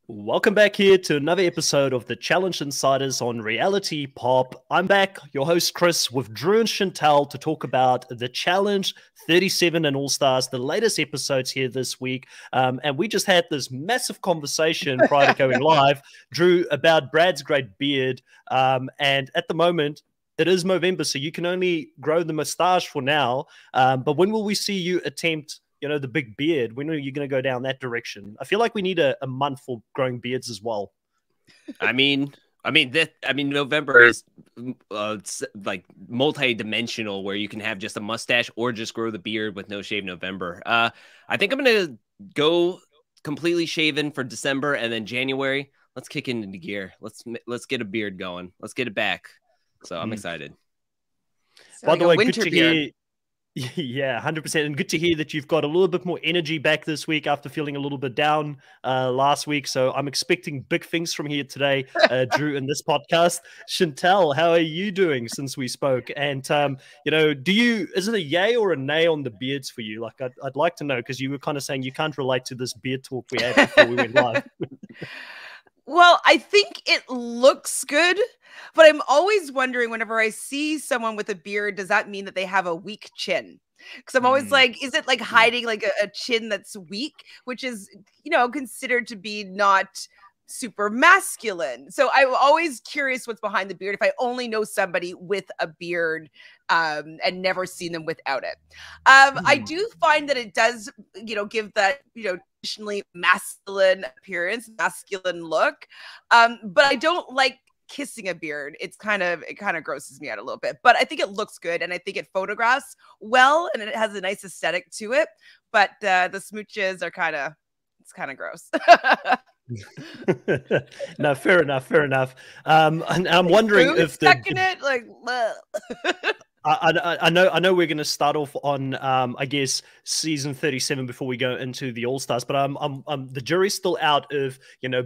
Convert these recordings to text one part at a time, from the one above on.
Welcome back here to another episode of the Challenge Insiders on Reality Pop. I'm back, your host Chris, with Drew and Chantel to talk about the Challenge 37 and All Stars, the latest episodes here this week. And we just had this massive conversation prior to going live, Drew, about Brad's great beard. And at the moment, it is Movember, so you can only grow the mustache for now. But when will we see you attempt the big beard? When are you going to go down that direction? I feel like we need a month for growing beards as well. November is like multi-dimensional, where you can have just a mustache or just grow the beard with no shave November. I think I'm going to go completely shaven for December, and then January, let's kick into gear. Let's get a beard going. Let's get it back. So I'm excited. So by the way, good to hear. Yeah, 100%. And good to hear that you've got a little bit more energy back this week after feeling a little bit down last week. So I'm expecting big things from here today, Drew, in this podcast. Chantel, how are you doing since we spoke? And, is it a yay or a nay on the beards for you? Like, I'd like to know, because you were kind of saying you can't relate to this beard talk we had before we went live. Well, I think it looks good, but I'm always wondering whenever I see someone with a beard, does that mean that they have a weak chin? Because I'm always like, is it like hiding like a chin that's weak, which is, considered to be not super masculine. So I'm always curious what's behind the beard if I only know somebody with a beard and never seen them without it. I do find that it does, give that, traditionally masculine appearance, masculine look. But I don't like kissing a beard. It kind of grosses me out a little bit, but I think it looks good, and I think it photographs well, and it has a nice aesthetic to it. But the smooches are it's kind of gross. No, fair enough. And I'm wondering if it like I know we're going to start off on I guess season 37 before we go into the All Stars, but the jury's still out if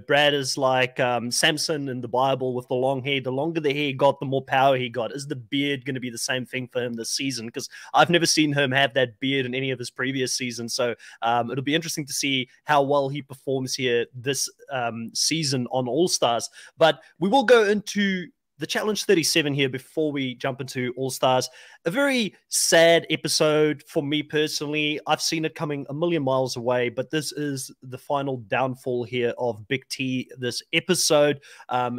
Brad is like Samson in the Bible with the long hair. The longer the hair he got, the more power he got. Is the beard going to be the same thing for him this season? Because I've never seen him have that beard in any of his previous seasons, so it'll be interesting to see how well he performs here this season on All Stars. But we will go into the Challenge 37 here before we jump into All Stars. A very sad episode for me personally. I've seen it coming a million miles away, but this is the final downfall here of Big T this episode.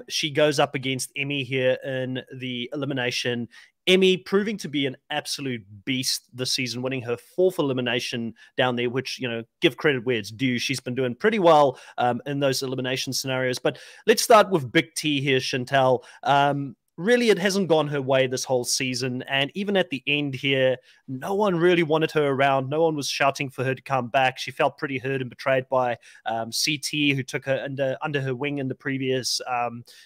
She goes up against Emmy here in the elimination. Emmy proving to be an absolute beast this season, winning her 4th elimination down there, which, give credit where it's due. She's been doing pretty well in those elimination scenarios. But let's start with Big T here, Chantel. Really, it hasn't gone her way this whole season. And even at the end here, no one really wanted her around. No one was shouting for her to come back. She felt pretty hurt and betrayed by CT, who took her under her wing in the previous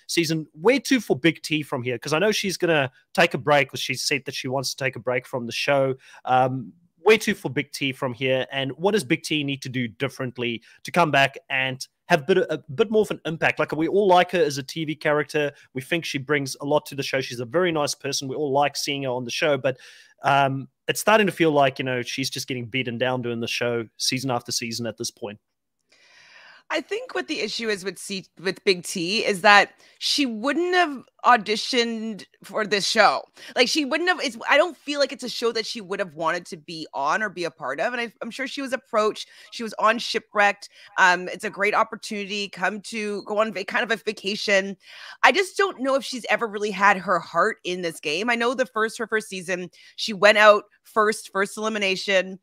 season. Where to for Big T from here? Because I know she's going to take a break, because she said that she wants to take a break from the show. Where to for Big T from here? And what does Big T need to do differently to come back and have a bit more of an impact? Like, we all like her as a TV character. We think she brings a lot to the show. She's a very nice person. We all like seeing her on the show, but it's starting to feel like, she's just getting beaten down doing the show season after season at this point. I think what the issue is with Big T is that she wouldn't have auditioned for this show. Like, she wouldn't have. I don't feel like it's a show that she would have wanted to be on or be a part of. And I'm sure she was approached. She was on Shipwrecked. It's a great opportunity. Go on kind of a vacation. I just don't know if she's ever really had her heart in this game. I know her first season, she went out first elimination.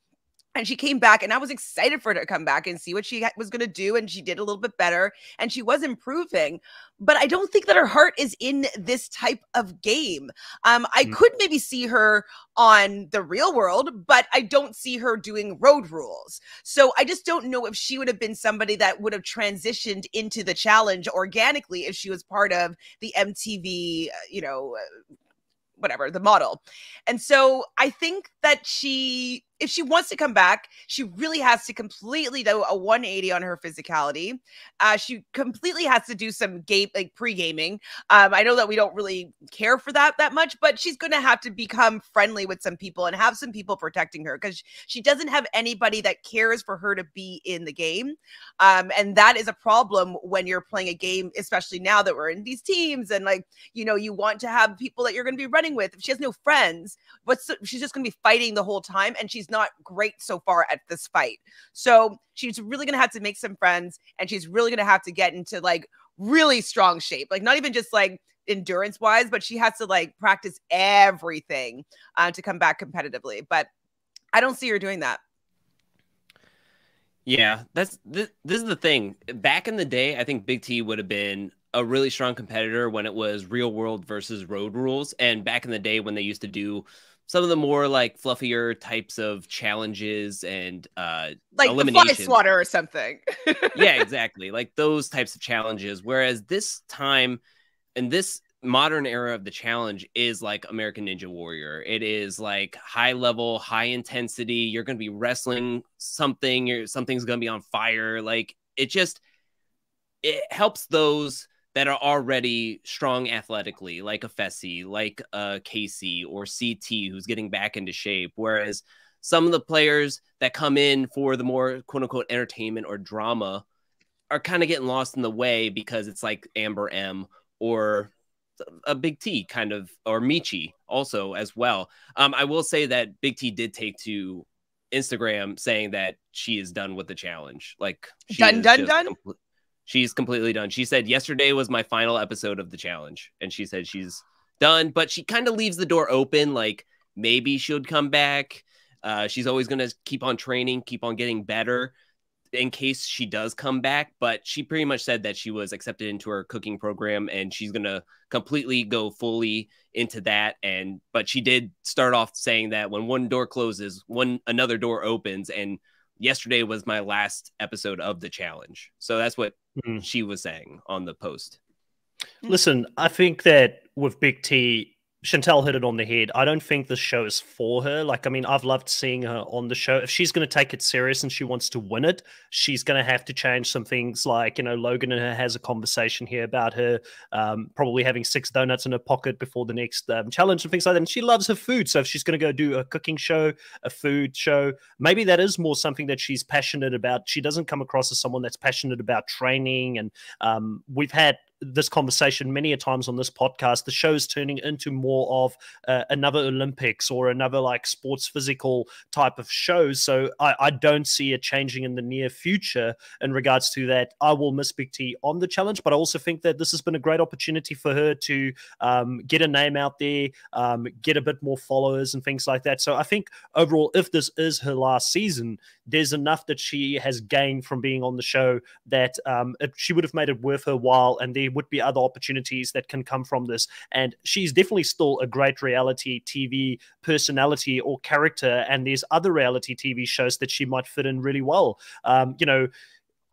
And she came back, and I was excited for her to come back and see what she was going to do. And she did a little bit better, and she was improving. But I don't think that her heart is in this type of game. I could maybe see her on the Real World, but I don't see her doing Road Rules. So I just don't know if she would have been somebody that would have transitioned into the challenge organically if she was part of the MTV, the model. And so I think that she if she wants to come back, she really has to completely do a 180 on her physicality. She completely has to do some pre-gaming. I know that we don't really care for that much, but she's going to have to become friendly with some people and have some people protecting her, because she doesn't have anybody that cares for her to be in the game. And that is a problem when you're playing a game, especially now that we're in these teams and like, you know, you want to have people that you're going to be running with. If she has no friends, she's just going to be fighting the whole time, and she's not great so far at this fight. So she's really going to have to make some friends, and she's really going to have to get into like really strong shape, like not even just like endurance wise, but she has to like practice everything to come back competitively. But I don't see her doing that. Yeah, this is the thing. Back in the day, I think Big T would have been a really strong competitor when it was real world versus road rules. And back in the day when they used to do some of the more like fluffier types of challenges and like the fly swatter or something. Yeah, exactly. Like those types of challenges. Whereas this time in this modern era of the challenge is like American Ninja Warrior. It is like high level, high intensity. You're going to be wrestling something. Something's going to be on fire. Like it helps those that are already strong athletically, like a Fessy, like a Casey or CT, who's getting back into shape. Whereas some of the players that come in for the more quote unquote entertainment or drama are kind of getting lost in the way, because it's like Amber M or a Big T kind of, or Michi also as well. I will say that Big T did take to Instagram saying that she is done with the challenge. Like done. She's completely done. She said yesterday was my final episode of the challenge, and she said she's done, but she kind of leaves the door open. Like maybe she'll come back. She's always going to keep on training, keep on getting better in case she does come back. But she pretty much said that she was accepted into her cooking program, and she's going to completely go fully into that. But she did start off saying that when one door closes, another door opens, and yesterday was my last episode of the challenge. So that's what she was saying on the post. Listen, I think that with Big T, Chantel hit it on the head. I don't think this show is for her. Like, I mean, I've loved seeing her on the show. If she's going to take it serious and she wants to win it, she's going to have to change some things. Like, you know, Logan and her has a conversation here about her probably having 6 donuts in her pocket before the next challenge and things like that. And she loves her food. So if she's going to go do a cooking show, a food show, maybe that is more something that she's passionate about. She doesn't come across as someone that's passionate about training. And we've had this conversation many a times on this podcast. The show is turning into more of another Olympics or another like sports physical type of show. So I don't see it changing in the near future in regards to that. I will miss Big T on the challenge, but I also think that this has been a great opportunity for her to get a name out there, get a bit more followers and things like that. So I think overall, if this is her last season, there's enough that she has gained from being on the show that she would have made it worth her while, and there would be other opportunities that can come from this. And she's definitely still a great reality TV personality or character, and there's other reality TV shows that she might fit in really well. You know,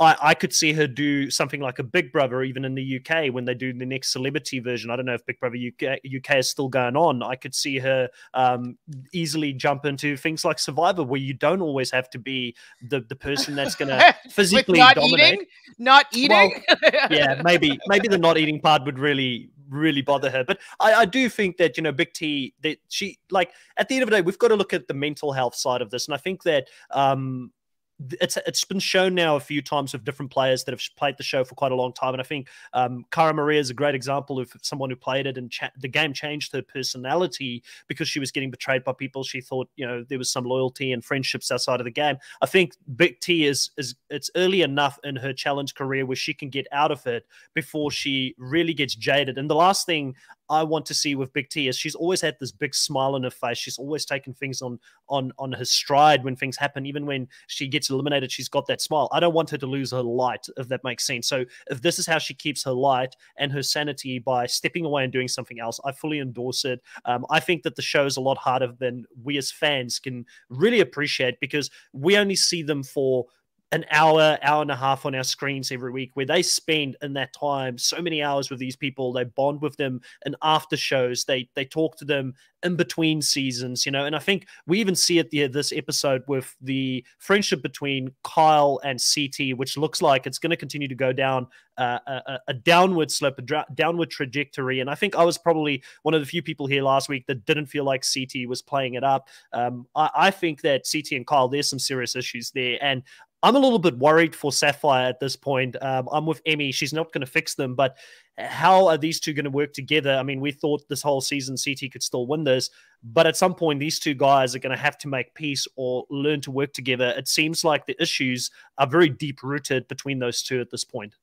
I could see her do something like a Big Brother, even in the UK, when they do the next celebrity version. I don't know if Big Brother UK is still going on. I could see her easily jump into things like Survivor, where you don't always have to be the person that's going to physically dominate. Not eating? Well, yeah, maybe the not eating part would really bother her. But I do think that, you know, Big T, that she, like, at the end of the day, we've got to look at the mental health side of this. And I think that it's been shown now a few times with different players that have played the show for quite a long time. And I think Cara Maria is a great example of someone who played it, and the game changed her personality because she was getting betrayed by people. She thought, you know, there was some loyalty and friendships outside of the game. I think Big T is it's early enough in her challenge career where she can get out of it before she really gets jaded. And the last thing I want to see with Big T is she's always had this big smile on her face. She's always taken things on her stride when things happen. Even when she gets eliminated, she's got that smile. I don't want her to lose her light, if that makes sense. So if this is how she keeps her light and her sanity by stepping away and doing something else, I fully endorse it. I think that the show is a lot harder than we as fans can really appreciate, because we only see them for an hour, hour and a half on our screens every week, where they spend in that time so many hours with these people. They bond with them in after shows. They talk to them in between seasons, you know. And I think we even see it this episode with the friendship between Kyle and CT, which looks like it's going to continue to go down a downward slope, a downward trajectory. And I think I was probably one of the few people here last week that didn't feel like CT was playing it up. I think that CT and Kyle, there's some serious issues there. And I'm a little bit worried for Sapphire at this point. I'm with Emmy. She's not going to fix them, but how are these two going to work together? I mean, we thought this whole season CT could still win this, but at some point, these two guys are going to have to make peace or learn to work together. It seems like the issues are very deep-rooted between those two at this point.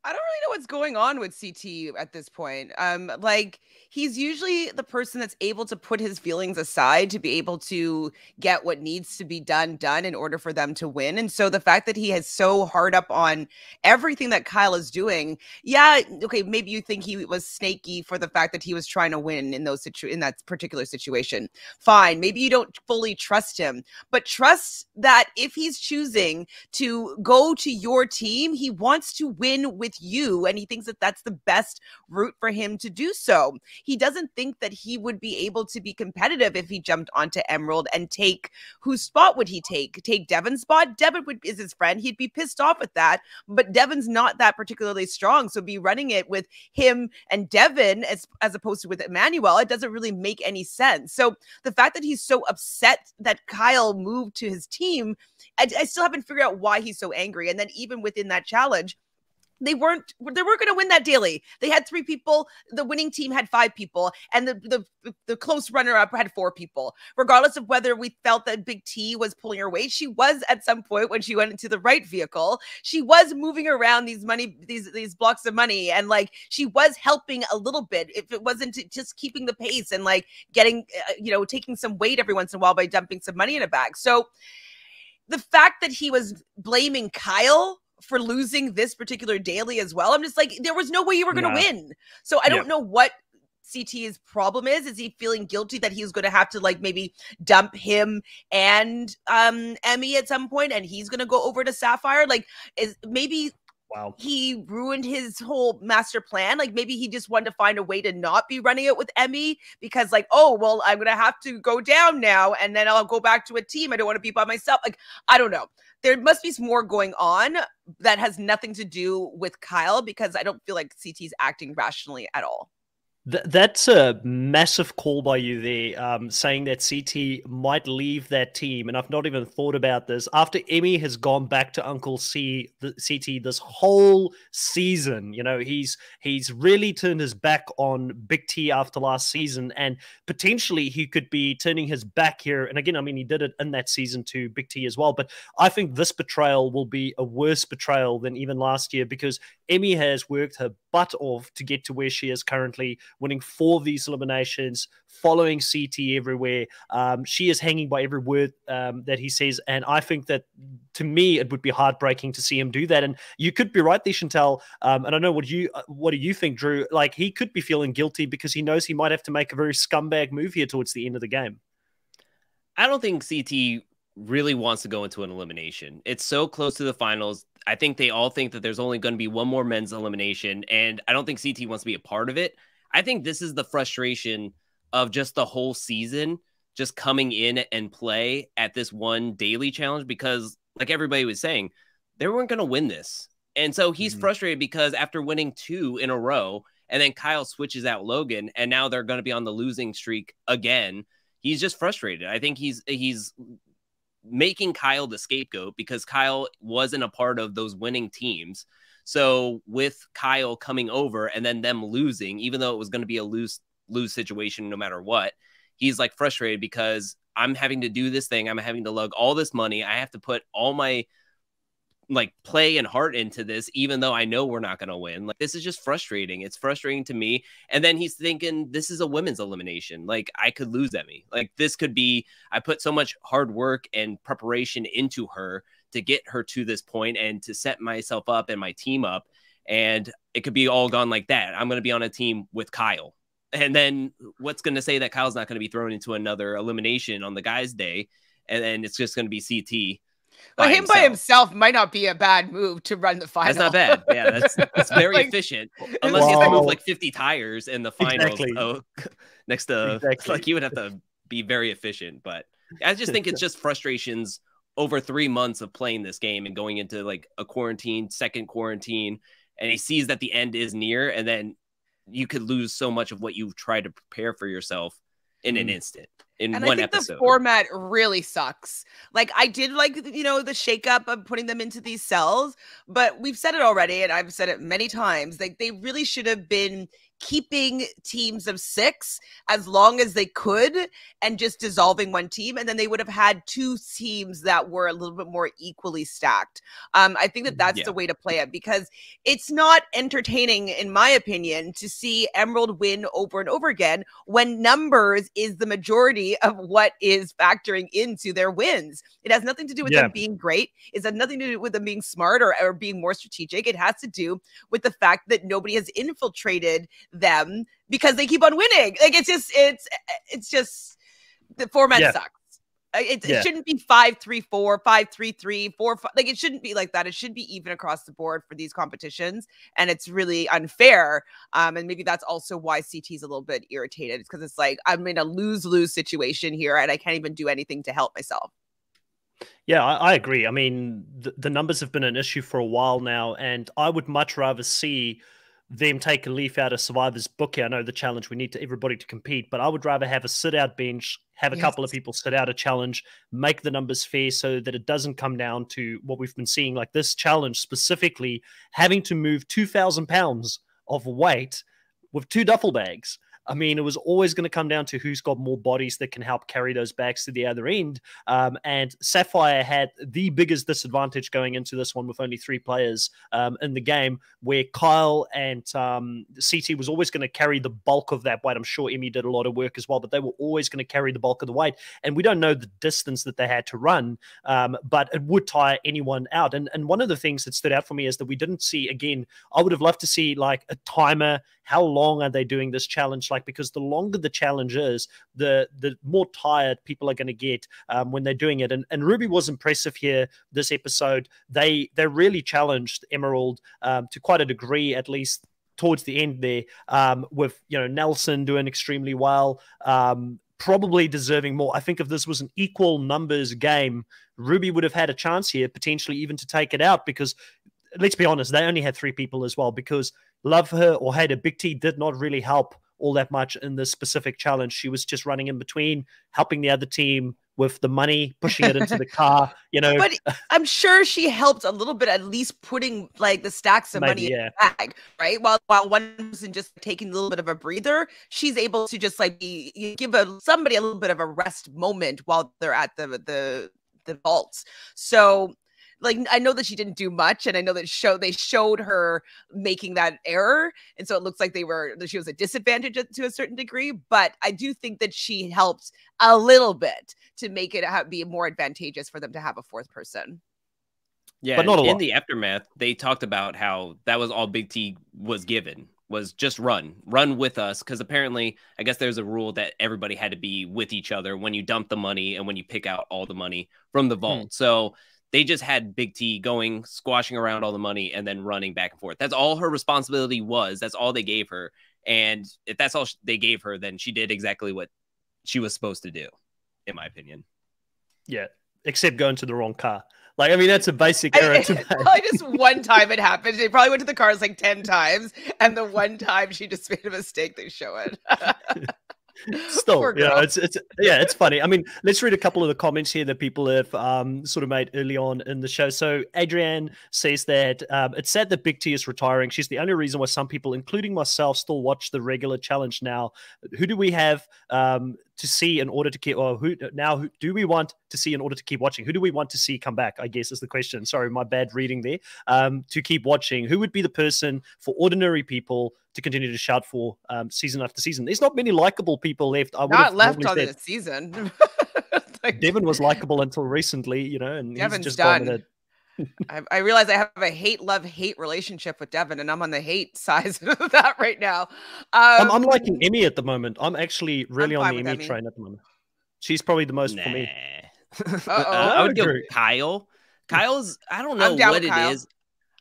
I don't really know what's going on with CT at this point. Like, he's usually the person that's able to put his feelings aside to be able to get what needs to be done in order for them to win. And so the fact that he is so hard up on everything that Kyle is doing, yeah, okay, maybe you think he was snaky for the fact that he was trying to win in that particular situation. Fine, maybe you don't fully trust him, but trust that if he's choosing to go to your team, he wants to win with you, and he thinks that that's the best route for him to do so. He doesn't think that he would be able to be competitive if he jumped onto Emerald and take whose spot would he take? Take Devon's spot? Devon is his friend. He'd be pissed off at that, but Devon's not that particularly strong. So be running it with him and Devon as opposed to with Emmanuel, it doesn't really make any sense. So the fact that he's so upset that Kyle moved to his team, I still haven't figured out why he's so angry. And then even within that challenge, they weren't going to win that daily. They had 3 people. The winning team had 5 people, and the close runner-up had 4 people. Regardless of whether we felt that Big T was pulling her weight, she was at some point when she went into the right vehicle. She was moving around these blocks of money, and like she was helping a little bit. If it wasn't just keeping the pace and like getting, taking some weight every once in a while by dumping some money in a bag. So the fact that he was blaming Kyle for losing this particular daily as well, I'm just like, there was no way you were going to win. So I don't know what CT's problem is. Is he feeling guilty that he's going to have to like maybe dump him and Emmy at some point, and he's going to go over to Sapphire? Like, is maybe he ruined his whole master plan? Like maybe he just wanted to find a way to not be running it with Emmy because like, oh, well, I'm going to have to go down now and then I'll go back to a team. I don't want to be by myself. Like, I don't know. There must be some more going on that has nothing to do with Kyle, because I don't feel like CT's acting rationally at all. That's a massive call by you there, saying that CT might leave that team. And I've not even thought about this. After Emmy has gone back to Uncle CT this whole season, he's really turned his back on Big T after last season. And potentially he could be turning his back here. And again, I mean, he did it in that season to Big T as well. But I think this betrayal will be a worse betrayal than even last year, because Emmy has worked her butt off to get to where she is currently, winning 4 of these eliminations, following CT everywhere. She is hanging by every word that he says, and I think that, to me, it would be heartbreaking to see him do that. And you could be right there, Chantal. And I know what do you think, Drew? Like, he could be feeling guilty because he knows he might have to make a very scumbag move here towards the end of the game. I don't think CT really wants to go into an elimination. It's so close to the finals. I think they all think that there's only going to be one more men's elimination, and I don't think CT wants to be a part of it. I think this is the frustration of just the whole season, just coming in and play at this one daily challenge, because like everybody was saying, they weren't going to win this. And so he's frustrated because after winning 2 in a row, and then Kyle switches out Logan, and now they're going to be on the losing streak again. He's just frustrated. I think he's making Kyle the scapegoat because Kyle wasn't a part of those winning teams. So with Kyle coming over and then them losing, even though it was going to be a lose situation no matter what, he's like frustrated because I'm having to do this thing. I'm having to lug all this money. I have to put all my like play and heart into this, even though I know we're not going to win. Like, this is just frustrating. It's frustrating to me. And then he's thinking this is a women's elimination. Like, I could lose Emmy. Like, this could be, I put so much hard work and preparation into her to get her to this point and to set myself up and my team up. And it could be all gone like that. I'm going to be on a team with Kyle. And then what's going to say that Kyle's not going to be thrown into another elimination on the guys' day? And then it's just going to be CT. Well, him by himself might not be a bad move to run the final. That's not bad. Yeah, that's very Like, efficient. Unless he has to move like 50 tires in the finals. Exactly. Next to like he would have to be very efficient. But I just think it's just frustrations over 3 months of playing this game and going into like a second quarantine, and he sees that the end is near, and then you could lose so much of what you've tried to prepare for yourself in an instant. And I think episode. The format really sucks. Like, I did like, the shakeup of putting them into these cells, but we've said it already, and I've said it many times. Like, they really should have been keeping teams of 6 as long as they could and just dissolving one team, and then they would have had 2 teams that were a little bit more equally stacked. I think that's the way to play it, because it's not entertaining, in my opinion, to see Emerald win over and over again when numbers is the majority of what is factoring into their wins. It has nothing to do with them being great. It has nothing to do with them being smart or being more strategic. It has to do with the fact that nobody has infiltrated them because they keep on winning. Like, it's just the format sucks. It shouldn't be 5-3-4, 5-3-3, 4-5. Like, it shouldn't be like that. It should be even across the board for these competitions, and it's really unfair. And maybe that's also why CT is a little bit irritated. It's because it's like, I'm in a lose-lose situation here, and I can't even do anything to help myself. Yeah, I agree. I mean, the numbers have been an issue for a while now, and I would much rather see them take a leaf out of Survivor's book here. I know the challenge, we need everybody to compete, but I would rather have a sit-out bench, have a couple of people sit out a challenge, make the numbers fair so that it doesn't come down to what we've been seeing, like this challenge specifically, having to move 2,000 pounds of weight with 2 duffel bags. I mean, it was always going to come down to who's got more bodies that can help carry those bags to the other end. And Sapphire had the biggest disadvantage going into this one with only 3 players in the game, where Kyle and CT was always going to carry the bulk of that weight. I'm sure Emmy did a lot of work as well, but they were always going to carry the bulk of the weight. And we don't know the distance that they had to run, but it would tire anyone out. And one of the things that stood out for me is that we didn't see, again, I would have loved to see like a timer. How long are they doing this challenge? Like, because the longer the challenge is, the more tired people are going to get when they're doing it. And Ruby was impressive here this episode. They really challenged Emerald to quite a degree, at least towards the end there, with Nelson doing extremely well, probably deserving more. I think if this was an equal numbers game, Ruby would have had a chance here, potentially even to take it out, because let's be honest, they only had 3 people as well, because love her or hate her, Big T did not really help all that much in this specific challenge. She was just running in between, helping the other team with the money, pushing it into the car, But I'm sure she helped a little bit, at least putting like the stacks of money in the bag, right? While one person just taking a little bit of a breather, she's able to just like give somebody a little bit of a rest moment while they're at the vaults. So, like, I know that she didn't do much, and I know that they showed her making that error, and so it looks like she was a disadvantage to a certain degree. But I do think that she helped a little bit to make it be more advantageous for them to have a 4th person. Yeah, but not in the aftermath, they talked about how that was all Big T was given, was just run with us, because apparently, I guess there's a rule that everybody had to be with each other when you dump the money and when you pick out all the money from the vault. So they just had Big T going, squashing around all the money, and then running back and forth. That's all her responsibility was. That's all they gave her. And if that's all they gave her, then she did exactly what she was supposed to do, in my opinion. Yeah, except going to the wrong car. Like, I mean, that's a basic error to make. Probably just one time it happened. They probably went to the cars like 10 times, and the one time she just made a mistake, they show it. Still, it's funny. I mean, let's read a couple of the comments here that people have sort of made early on in the show. So Adrienne says that it's sad that Big T is retiring. She's the only reason why some people, including myself, still watch the regular challenge now. Who do we have to see in order to keep, or who do we want to see in order to keep watching? Who do we want to see come back, I guess is the question. Sorry, my bad reading there. To keep watching, who would be the person for ordinary people to continue to shout for season after season? There's not many likable people left. Not left on this season. Like, Devin was likable until recently, and Devin's he's just done. I realize I have a hate relationship with Devin, and I'm on the hate side of that right now. I'm liking Emmy at the moment. I'm actually really on the Emmy train at the moment. She's probably the most for me. I would go Kyle, Kyle's, I don't know what it is.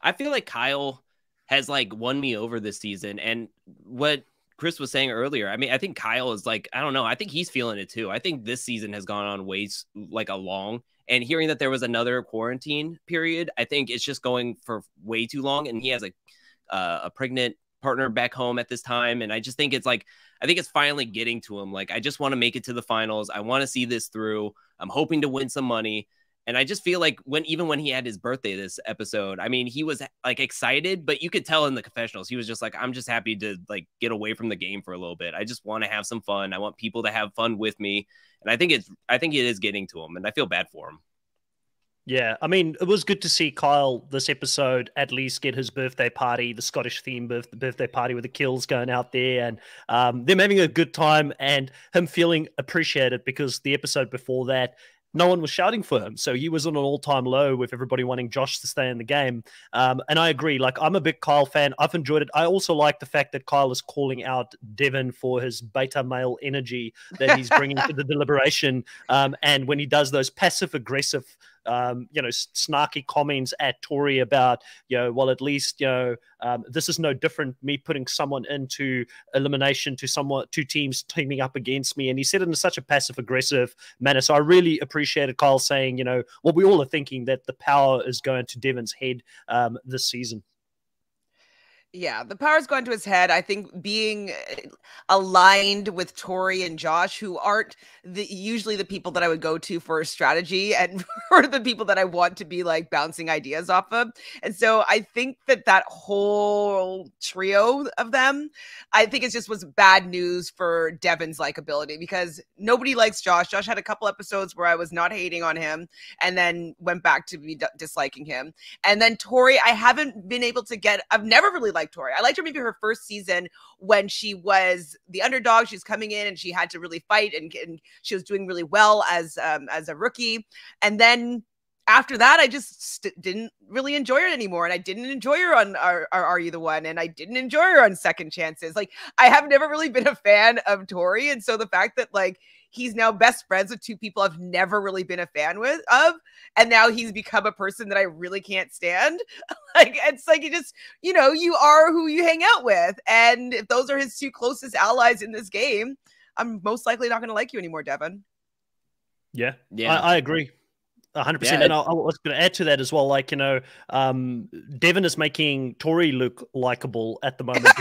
I feel like Kyle has like won me over this season. And what Chris was saying earlier, I mean, I think Kyle is like, I don't know. I think he's feeling it too. I think this season has gone on way like a long, and hearing that there was another quarantine period, I think it's just going for way too long. And he has like a pregnant partner back home at this time. And I just think it's like, I think it's finally getting to him. Like, I just want to make it to the finals. I want to see this through. I'm hoping to win some money. And I just feel like even when he had his birthday this episode, I mean, he was like excited, but you could tell in the confessionals, he was just like, I'm just happy to like get away from the game for a little bit. I just want to have some fun. I want people to have fun with me. And I think it is getting to him, and I feel bad for him. Yeah, I mean, it was good to see Kyle this episode at least get his birthday party, the Scottish theme birthday party with the Kills going out there, and them having a good time and him feeling appreciated, because the episode before that, no one was shouting for him. So he was on an all-time low with everybody wanting Josh to stay in the game. And I agree. Like, I'm a big Kyle fan. I've enjoyed it. I also like the fact that Kyle is calling out Devin for his beta male energy that he's bringing to the deliberation. And when he does those passive-aggressive snarky comments at Tori about, well, at least, this is no different, me putting someone into elimination to two teams teaming up against me. And he said it in such a passive aggressive manner. So I really appreciated Kyle saying, what we all are thinking, that the power is going to Devin's head this season. Yeah, the power's gone to his head. I think being aligned with Tori and Josh, who aren't usually the people that I would go to for strategy, and for the people that I want to be like bouncing ideas off of. And so I think that whole trio of them, I think it just was bad news for Devin's likability, because nobody likes Josh. Josh had a couple episodes where I was not hating on him and then went back to be disliking him. And then Tori, I've never really liked Tori. I liked her maybe her first season when she was the underdog. She's coming in and she had to really fight, and she was doing really well as a rookie. And then after that, I just didn't really enjoy her anymore. And I didn't enjoy her on Are You the One? And I didn't enjoy her on Second Chances. Like, I have never really been a fan of Tori. And so the fact that like he's now best friends with two people I've never really been a fan of, and now he's become a person that I really can't stand. Like, it's like, you are who you hang out with. And if those are his two closest allies in this game, I'm most likely not going to like you anymore, Devin. Yeah. I agree. 100%. Yeah. And I was going to add to that as well. Like, Devin is making Tori look likable at the moment,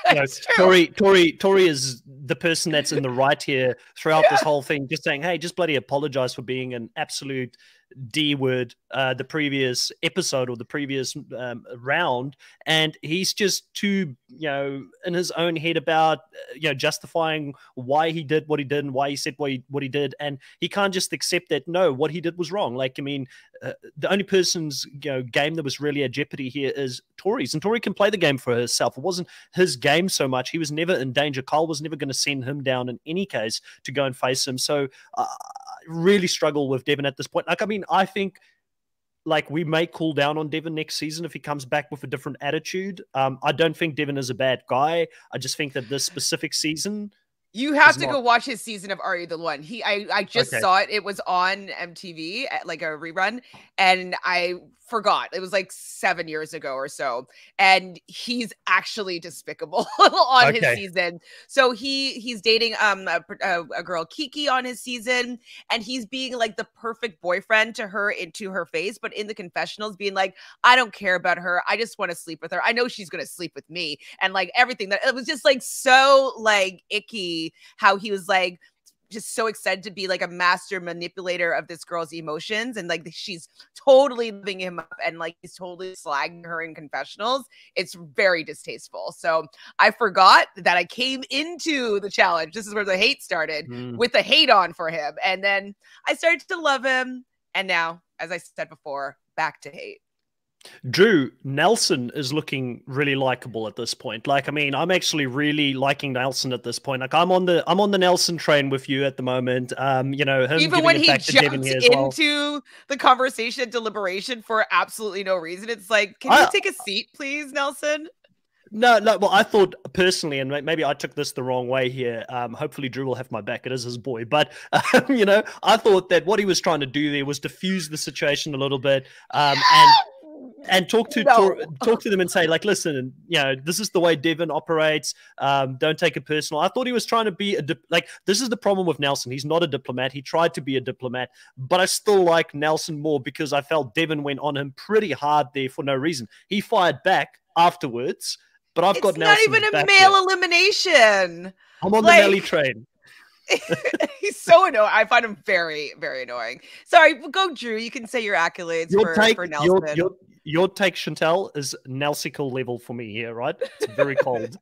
because Tori is the person that's in the right here throughout this whole thing, just saying, hey, just bloody apologize for being an absolute D word the previous episode or the previous round. And he's just too, in his own head about, justifying why he did what he did and why he said what he did. And he can't just accept that, no, what he did was wrong. Like, I mean, the only person's, game that was really at jeopardy here is Tori's. And Tori can play the game for herself. It wasn't his game so much. He was never in danger. Kyle was never going to send him down in any case to go and face him. So I really struggle with Devin at this point. Like, I mean, I think like we may cool down on Devin next season if he comes back with a different attitude. I don't think Devin is a bad guy. I just think that this specific season, you have to go watch his season of Are You the One? I just saw it. It was on MTV at like a rerun, and I forgot. It was like 7 years ago or so, and he's actually despicable on his season. So he's dating a girl, Kiki, on his season, and he's being like the perfect boyfriend to her, into her face, but in the confessionals being like, I don't care about her. I just want to sleep with her. I know she's gonna sleep with me, and like everything that it was just like so like icky. How he was like just so excited to be like a master manipulator of this girl's emotions, and like she's totally living him up, and like he's totally slagging her in confessionals. It's very distasteful. So I forgot that I came into the challenge. This is where the hate started, with the hate on for him, and then I started to love him, and now, as I said before, back to hate. Drew, Nelson is looking really likable at this point. Like, I mean, I'm actually really liking Nelson at this point. Like, I'm on the Nelson train with you at the moment. Him even when he jumps into the conversation deliberation for absolutely no reason. It's like, can you take a seat, please, Nelson? No. Well, I thought personally, and maybe I took this the wrong way here. Hopefully, Drew will have my back. It is his boy, but I thought that what he was trying to do there was diffuse the situation a little bit, and talk to them and say, like, listen, this is the way Devin operates. Don't take it personal. I thought he was trying to be this is the problem with Nelson. He's not a diplomat. He tried to be a diplomat, but I still like Nelson more because I felt Devin went on him pretty hard there for no reason. He fired back afterwards. But I've got Nelson. It's not even a male elimination. I'm on the Nelly train. He's so annoying. I find him very, very annoying. Sorry, go Drew. You can say your accolades for Nelson. Your take, Chantel, is Nelsicle level for me here, right? It's very cold.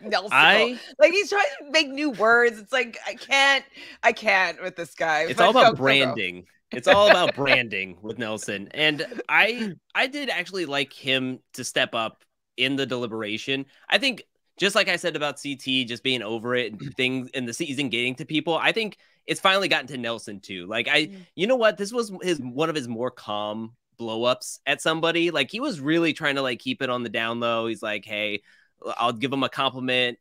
Nelsicle. Like he's trying to make new words. It's like I can't with this guy. It's all about branding. It's all about branding with Nelson. And I did actually like him to step up in the deliberation. I think just like I said about CT just being over it and things in the season getting to people, I think it's finally gotten to Nelson too. Like you know what? This was one of his more calm blow-ups at somebody. Like he was really trying to like keep it on the down low. He's like, hey, I'll give him a compliment,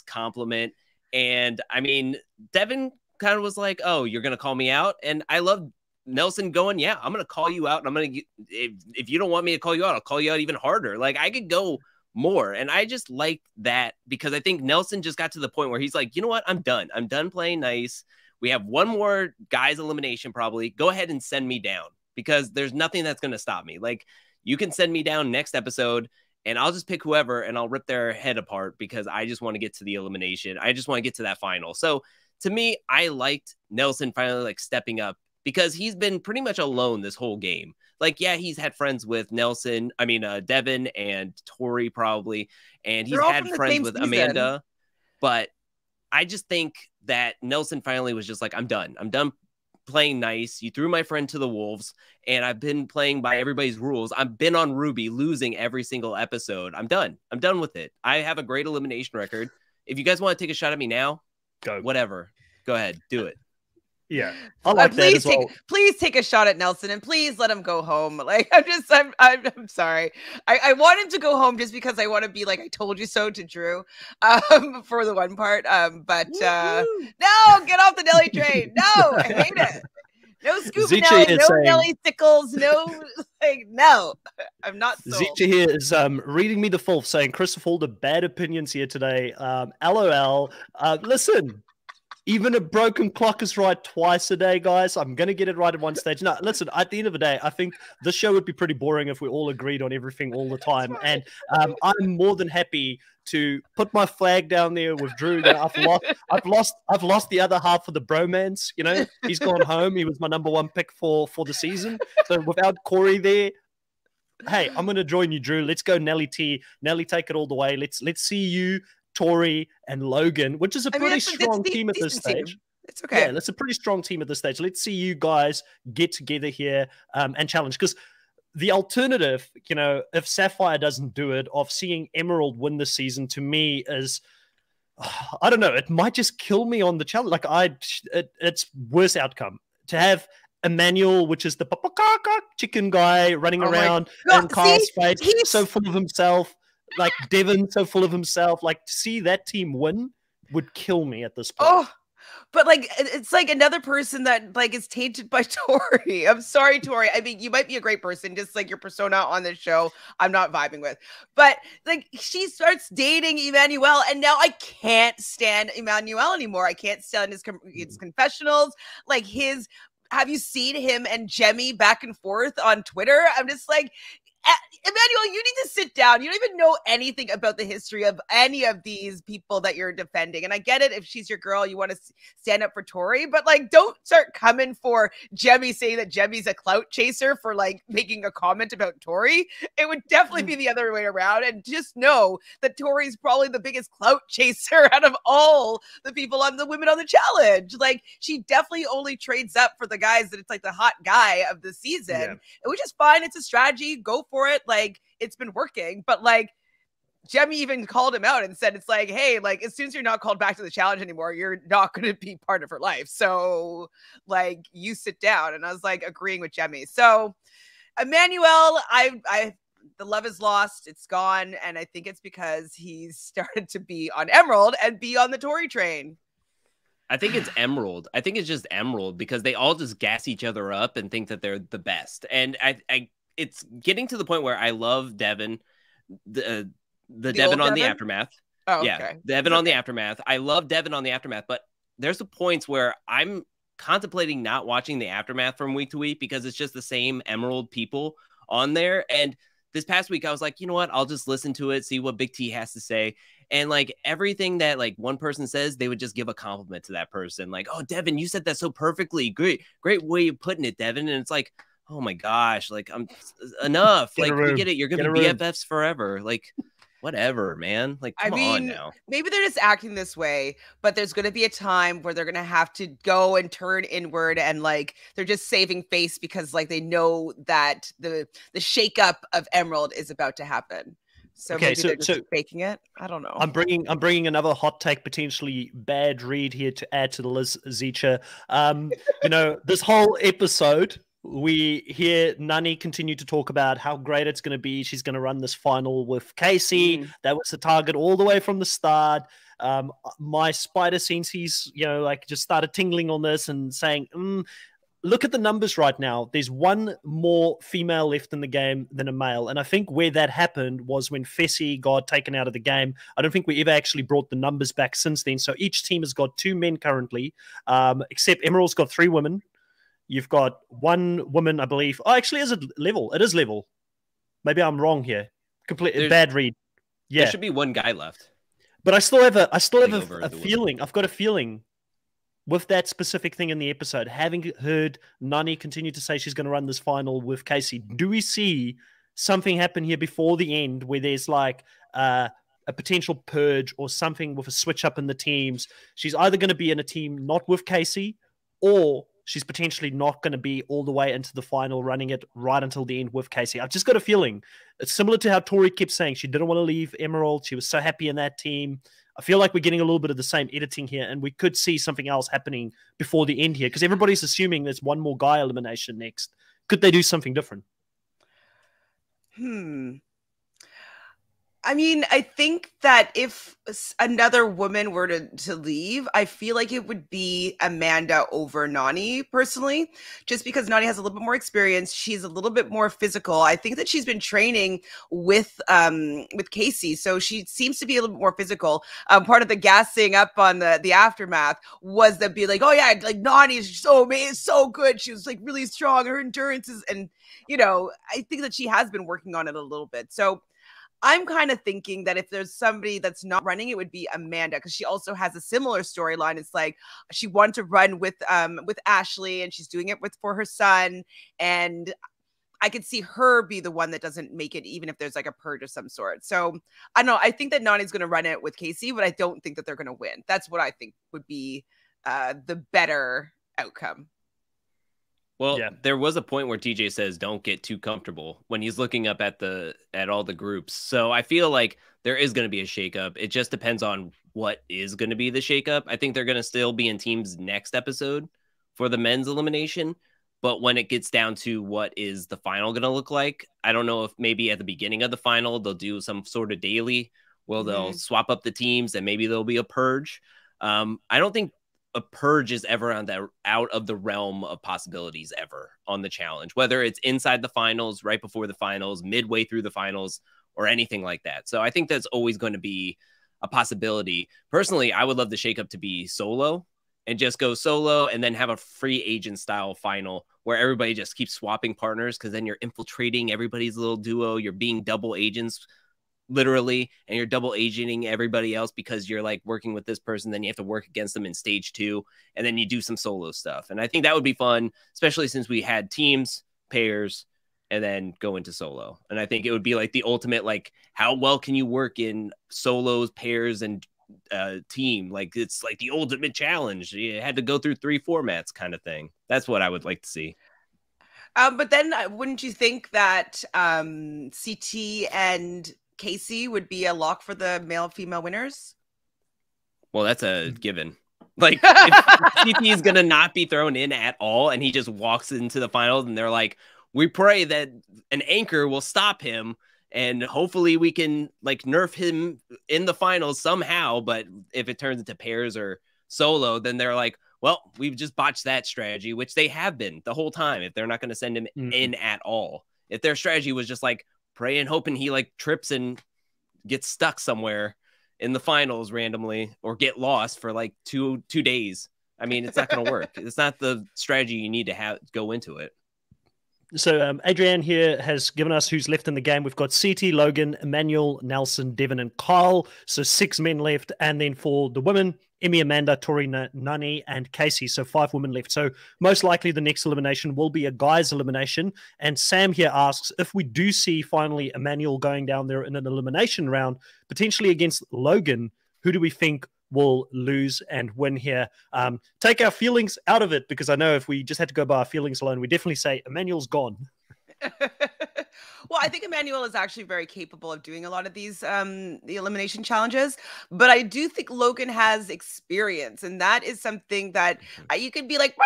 compliment. And I mean, Devin kind of was like, oh, you're gonna call me out. And I love Nelson going, yeah, I'm gonna call you out, and I'm gonna if you don't want me to call you out, I'll call you out even harder. Like I could go more, and I just like that because I think Nelson just got to the point where he's like, you know what, I'm done playing nice. We have one more guy's elimination probably. Go ahead and send me down because there's nothing that's gonna stop me. Like you can send me down next episode and I'll just pick whoever and I'll rip their head apart because I just want to get to the elimination. I just want to get to that final. So to me, I liked Nelson finally like stepping up because he's been pretty much alone this whole game. Like, yeah, he's had friends with Devin and Tori probably, and he's had friends with Amanda. But I just think that Nelson finally was just like, I'm done playing nice. You threw my friend to the wolves, and I've been playing by everybody's rules. I've been on Ruby losing every single episode. I'm done with it. I have a great elimination record. If you guys want to take a shot at me now, go. Whatever. Go ahead. Do it. Yeah, I like that as well. Please take a shot at Nelson and please let him go home. Like I'm sorry. I want him to go home just because I want to be like I told you so to Drew, for the one part. But no, get off the Nelly train. No, I hate it. No scoop Nelly, no Nelly Sickles, no no. I'm not sold. Zicha here is reading me the fourth saying Christopher Holder bad opinions here today. LOL. Listen. Even a broken clock is right twice a day, guys. I'm going to get it right at one stage. No, listen, at the end of the day, I think this show would be pretty boring if we all agreed on everything all the time. And I'm more than happy to put my flag down there with Drew. I've lost the other half of the bromance. He's gone home. He was my number one pick for the season. So without Corey there, hey, I'm going to join you, Drew. Let's go Nelly T. Nelly, take it all the way. Let's see you, Tori and Logan, which is a pretty strong team at this stage. It's okay. Yeah, that's a pretty strong team at this stage. Let's see you guys get together here and challenge. Because the alternative, if Sapphire doesn't do it, of seeing Emerald win the season, to me is, I don't know, it might just kill me on the challenge. Like it's worse outcome to have Emmanuel, which is the chicken guy running around in Carl's face, so full of himself. Like Devin, so full of himself. Like to see that team win would kill me at this point. Oh, but like it's like another person that like is tainted by Tori. I'm sorry, Tori. I mean, you might be a great person, just like your persona on this show, I'm not vibing with. But like she starts dating Emmanuel, and now I can't stand Emmanuel anymore. I can't stand his confessionals, like his. Have you seen him and Jemmy back and forth on Twitter? I'm just like, Emmanuel, you need to sit down. You don't even know anything about the history of any of these people that you're defending. And I get it. If she's your girl, you want to stand up for Tori, but like, don't start coming for Jemmy, saying that Jemmy's a clout chaser for like making a comment about Tori. It would definitely be the other way around. And just know that Tori's probably the biggest clout chaser out of all the people on the women on the challenge. Like she definitely only trades up for the guys that it's like the hot guy of the season, which is fine. It's a strategy. Go for it. Like it's been working, but like Jemmy even called him out and said, it's like, hey, like as soon as you're not called back to the challenge anymore, you're not going to be part of her life. So like you sit down. And I was like agreeing with Jemmy. So Emmanuel, I the love is lost. It's gone. And I think it's because he's started to be on Emerald and be on the Tori train. I think it's Emerald. I think it's just Emerald because they all just gas each other up and think that they're the best. And it's getting to the point where I love Devin, the Devin on the Aftermath. Oh, yeah, okay. Devin on the Aftermath. I love Devin on the Aftermath, but there's the points where I'm contemplating not watching the Aftermath from week to week because it's just the same Emerald people on there. And this past week, I was like, you know what? I'll just listen to it, see what Big T has to say. And like everything that like one person says, they would just give a compliment to that person. Like, oh, Devin, you said that so perfectly. Great way of putting it, Devin. And it's like, oh my gosh, like I'm enough. Like we get it. You're gonna be BFFs forever. Like whatever, man. Like come on now. Maybe they're just acting this way, but there's gonna be a time where they're gonna have to go and turn inward, and like they're just saving face because like they know that the shakeup of Emerald is about to happen. So maybe they're just faking it. I don't know. I'm bringing another hot take, potentially bad read here to add to the Liz Zicha. You know, this whole episode, we hear Nani continue to talk about how great it's going to be. She's going to run this final with Casey. That was the target all the way from the start. My spider senses, you know, like just started tingling on this and saying, look at the numbers right now. There's one more female left in the game than a male. And I think where that happened was when Fessy got taken out of the game. I don't think we ever actually brought the numbers back since then. So each team has got 2 men currently, except Emerald's got 3 women. You've got 1 woman, I believe. Oh, actually, is it level? It is level. Maybe I'm wrong here. Completely bad read. Yeah. There should be 1 guy left. But I still have a feeling. I've got a feeling with that specific thing in the episode, having heard Nani continue to say she's going to run this final with Casey, do we see something happen here before the end where there's like a potential purge or something with a switch up in the teams? She's either going to be in a team not with Casey, or she's potentially not going to be all the way into the final, running it right until the end with Casey. I've just got a feeling it's similar to how Tori kept saying she didn't want to leave Emerald. She was so happy in that team. I feel like we're getting a little bit of the same editing here, and we could see something else happening before the end here because everybody's assuming there's 1 more guy elimination next. Could they do something different? I mean, I think that if another woman were to leave, I feel like it would be Amanda over Nani personally, just because Nani has a little bit more experience. She's a little bit more physical. I think that she's been training with Casey, so she seems to be a little bit more physical. Part of the gassing up on the Aftermath was that be like, oh yeah, like Nani is so amazing, so good. She was like really strong. Her endurance is, and you know, I think that she has been working on it a little bit. So I'm kind of thinking that if there's somebody that's not running, it would be Amanda, because she also has a similar storyline. It's like she wanted to run with Ashley, and she's doing it for her son. And I could see her be the one that doesn't make it, even if there's like a purge of some sort. So I don't know. I think that Nani's going to run it with Casey, but I don't think that they're going to win. That's what I think would be the better outcome. Well, there was a point where TJ says don't get too comfortable when he's looking up at all the groups. So I feel like there is going to be a shakeup. It just depends on what is going to be the shakeup. I think they're going to still be in teams next episode for the men's elimination. But when it gets down to what is the final going to look like, I don't know if maybe at the beginning of the final, they'll do some sort of daily where they'll swap up the teams and maybe there'll be a purge. I don't think a purge is ever out of the realm of possibilities ever on the challenge, whether it's inside the finals, right before the finals, midway through the finals, or anything like that. So I think that's always going to be a possibility. Personally, I would love the shakeup to be solo and just go solo and then have a free agent style final where everybody just keeps swapping partners, because then you're infiltrating everybody's little duo. You're being double agents, literally, and you're double agenting everybody else because you're like working with this person, then you have to work against them in stage 2, and then you do some solo stuff. And I think that would be fun, especially since we had teams, pairs, and then go into solo. And I think it would be like the ultimate, like, how well can you work in solos, pairs, and team? Like, it's like the ultimate challenge. You had to go through 3 formats kind of thing. That's what I would like to see. But then wouldn't you think that CT and Casey would be a lock for the male-female winners? Well, that's a given. Like, if CT is going to not be thrown in at all, and he just walks into the finals, and they're like, we pray that an anchor will stop him, and hopefully we can like nerf him in the finals somehow. But if it turns into pairs or solo, then they're like, well, we've just botched that strategy, which they have been the whole time. If they're not going to send him in at all, if their strategy was just like pray and hoping he like trips and gets stuck somewhere in the finals randomly or get lost for like two days, I mean, it's not going to work. It's not the strategy you need to have go into it. So Adrienne here has given us who's left in the game. We've got CT, Logan, Emmanuel, Nelson, Devin, and Kyle. So 6 men left. And then for the women, Emmy, Amanda, Tori, Nani, and Casey. So 5 women left. So most likely the next elimination will be a guys elimination. And Sam here asks, if we do see finally Emmanuel going down there in an elimination round, potentially against Logan, who do we think will lose and win here? Take our feelings out of it, because I know if we just had to go by our feelings alone, we definitely say Emmanuel's gone. Well, I think Emmanuel is actually very capable of doing a lot of these the elimination challenges, but I do think Logan has experience, and that is something that you could be like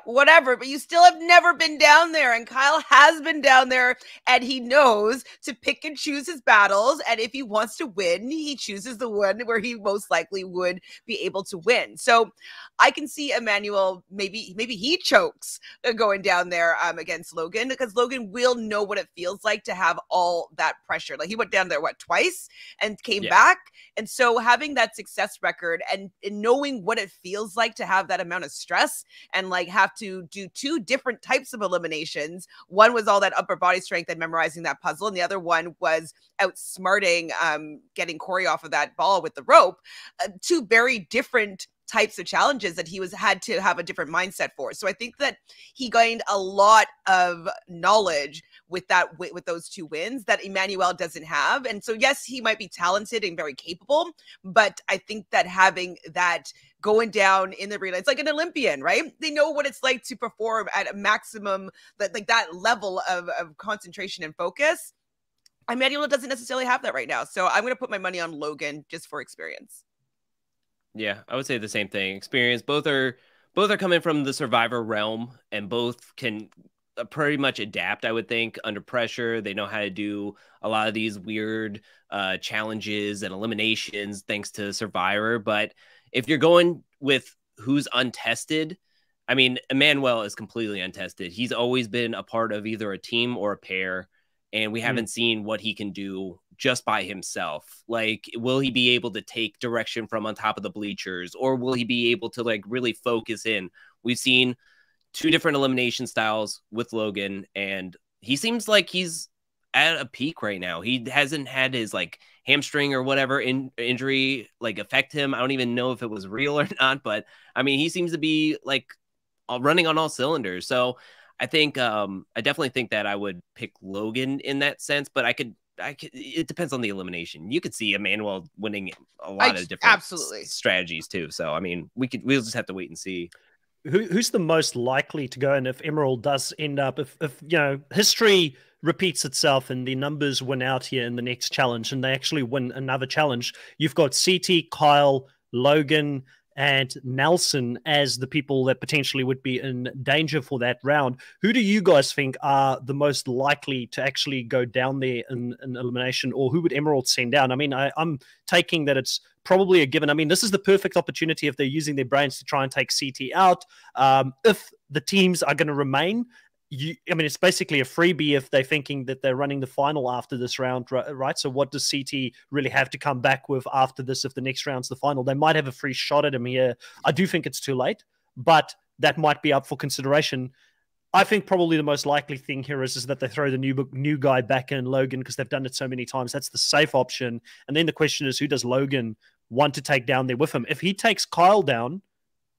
whatever, but you still have never been down there, and Kyle has been down there, and he knows to pick and choose his battles, and if he wants to win, he chooses the one where he most likely would be able to win. So I can see Emmanuel, maybe he chokes going down there against Logan, because Logan will know what it feels like to have all that pressure. Like, he went down there, twice and came back. And so having that success record and knowing what it feels like to have that amount of stress and like have to do 2 different types of eliminations. One was all that upper body strength and memorizing that puzzle. And the other one was outsmarting, getting Corey off of that ball with the rope. 2 very different types of challenges that he had to have a different mindset for. So I think that he gained a lot of knowledge with those 2 wins that Emmanuel doesn't have. And so yes, he might be talented and very capable, but I think that having that going down in the arena, it's like an Olympian, right? They know what it's like to perform at a maximum, that level of concentration and focus. Emmanuel doesn't necessarily have that right now. So I'm going to put my money on Logan just for experience. Yeah, I would say the same thing. Experience. Both are coming from the Survivor realm, and both can pretty much adapt, I would think, under pressure. They know how to do a lot of these weird challenges and eliminations thanks to Survivor. But if you're going with who's untested, I mean, Emmanuel is completely untested. He's always been a part of either a team or a pair, and we haven't seen what he can do just by himself. Like, will he be able to take direction from on top of the bleachers, or will he be able to like really focus in? We've seen 2 different elimination styles with Logan, and he seems like he's at a peak right now. He hasn't had his like hamstring or whatever injury like affect him. I don't even know if it was real or not, but I mean, he seems to be like running on all cylinders. So I think I definitely think that I would pick Logan in that sense, but I could, it depends on the elimination. You could see Emmanuel winning a lot of different strategies too. So, I mean, we'll just have to wait and see. Who's the most likely to go? And if Emerald does end up, if you know, history repeats itself and the numbers win out here in the next challenge and they actually win another challenge, you've got CT, Kyle, Logan, and Nelson as the people that potentially would be in danger for that round. Who do you guys think are the most likely to actually go down there in elimination, or who would Emerald send down? I mean, I'm taking that it's probably a given. I mean, this is the perfect opportunity if they're using their brains to try and take CT out. If the teams are going to remain, I mean, it's basically a freebie if they're thinking that they're running the final after this round, right? So what does CT really have to come back with after this if the next round's the final? They might have a free shot at him here. I do think it's too late, but that might be up for consideration. I think probably the most likely thing here is that they throw the new guy back in, Logan, because they've done it so many times. That's the safe option. And then the question is, who does Logan want to take down there with him? If he takes Kyle down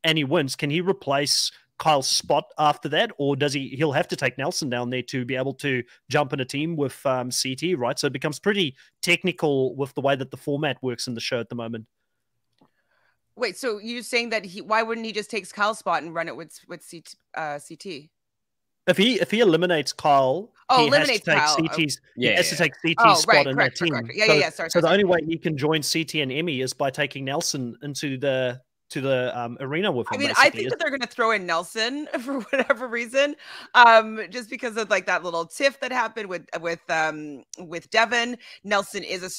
and he wins, can he replace Kyle's spot after that, or does he'll have to take Nelson down there to be able to jump in a team with CT, right? So it becomes pretty technical with the way that the format works in the show at the moment. Wait, so you're saying that why wouldn't he just take Kyle's spot and run it with CT? If he eliminates Kyle, he has to take Kyle. CT's. He has to take CT's spot in that team. Yeah. Sorry. The only way he can join CT and Emmy is by taking Nelson into the to the arena with him. I mean, basically. I think that they're going to throw in Nelson for whatever reason, just because of like that little tiff that happened with Devin. Nelson is a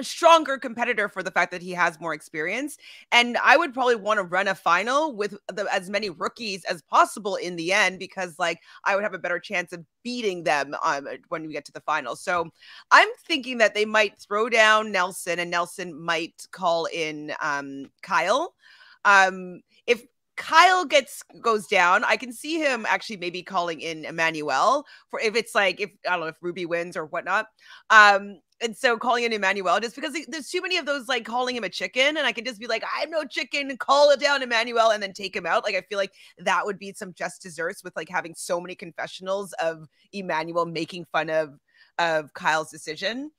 stronger competitor for the fact that he has more experience, and I would probably want to run a final with as many rookies as possible in the end, because like I would have a better chance of beating them when we get to the final. So I'm thinking that they might throw down Nelson, and Nelson might call in Kyle. If Kyle goes down, I can see him actually maybe calling in Emmanuel for if it's like, if I don't know if Ruby wins or whatnot. And so calling in Emmanuel, just because there's too many of those, like calling him a chicken, and I can just be like, I'm no chicken, call it down Emmanuel, and then take him out. Like, I feel like that would be some just desserts with like having so many confessionals of Emmanuel making fun of Kyle's decision.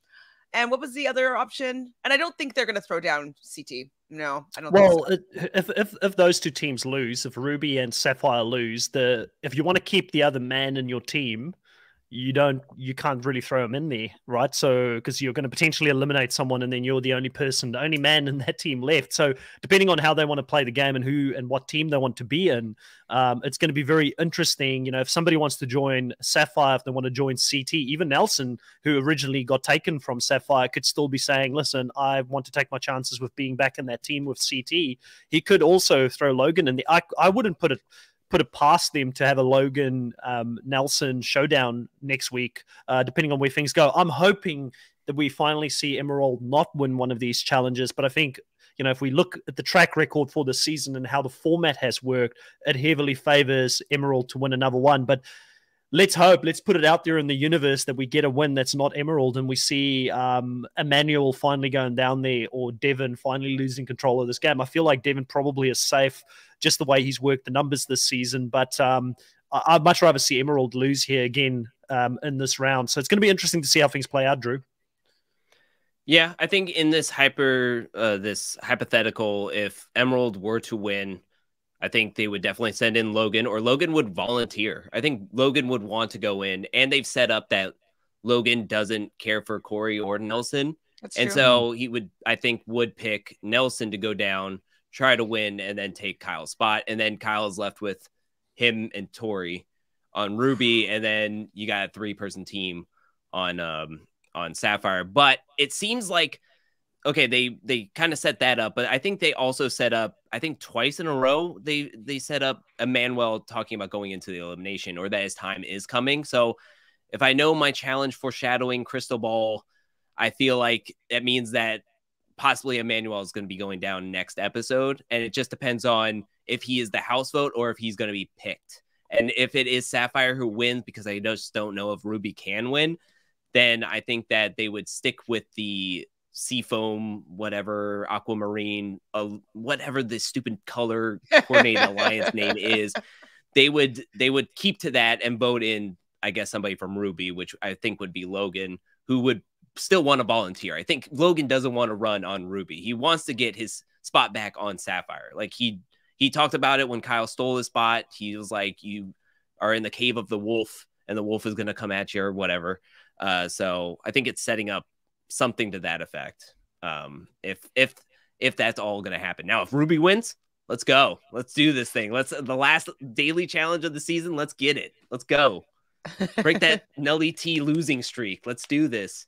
And what was the other option? And I don't think they're going to throw down CT. No, I don't think so. If those two teams lose, if Ruby and Sapphire lose, if you want to keep the other man in your team, you can't really throw him in there, right? So because you're going to potentially eliminate someone, and then you're the only man in that team left. So depending on how they want to play the game and who and what team they want to be in, it's going to be very interesting. You know, if somebody wants to join Sapphire, if they want to join CT, even Nelson, who originally got taken from Sapphire, could still be saying, listen, I want to take my chances with being back in that team with CT. He could also throw Logan in there. I wouldn't put it past them to have a Logan Nelson showdown next week, depending on where things go. I'm hoping that we finally see Emerald not win one of these challenges, but I think, you know, if we look at the track record for the season and how the format has worked, it heavily favors Emerald to win another one. But let's hope, let's put it out there in the universe that we get a win that's not Emerald, and we see Emmanuel finally going down there, or Devin finally losing control of this game. I feel like Devin probably is safe, just the way he's worked the numbers this season. But I'd much rather see Emerald lose here again in this round. So it's going to be interesting to see how things play out, Drew. Yeah, I think in this hypothetical, if Emerald were to win, I think they would definitely send in Logan, or Logan would volunteer. I think Logan would want to go in, and they've set up that Logan doesn't care for Corey or Nelson. That's and true. so he would pick Nelson to go down, try to win, and then take Kyle's spot. And then Kyle's left with him and Tori on Ruby, and then you got a 3-person team on Sapphire. But it seems like, okay, they kind of set that up, but I think they also set up, I think twice in a row, they set up Emmanuel talking about going into the elimination, or that his time is coming. So if I know my challenge foreshadowing crystal ball, I feel like that means that possibly Emmanuel is going to be going down next episode. And it just depends on if he is the house vote or if he's going to be picked. And if it is Sapphire who wins, because I just don't know if Ruby can win, then I think that they would stick with the Seafoam, whatever, Aquamarine, whatever the stupid color coordinated alliance name is. They would keep to that and vote in, I guess, somebody from Ruby, which I think would be Logan, who would still want to volunteer. I think Logan doesn't want to run on Ruby. He wants to get his spot back on Sapphire. Like he talked about it when Kyle stole his spot. He was like, you are in the cave of the wolf, and the wolf is going to come at you or whatever. So I think it's setting up something to that effect. If that's all going to happen. Now, if Ruby wins, let's go. Let's do this thing. The last daily challenge of the season. Let's get it. Let's go. Break that Nelly T losing streak. Let's do this.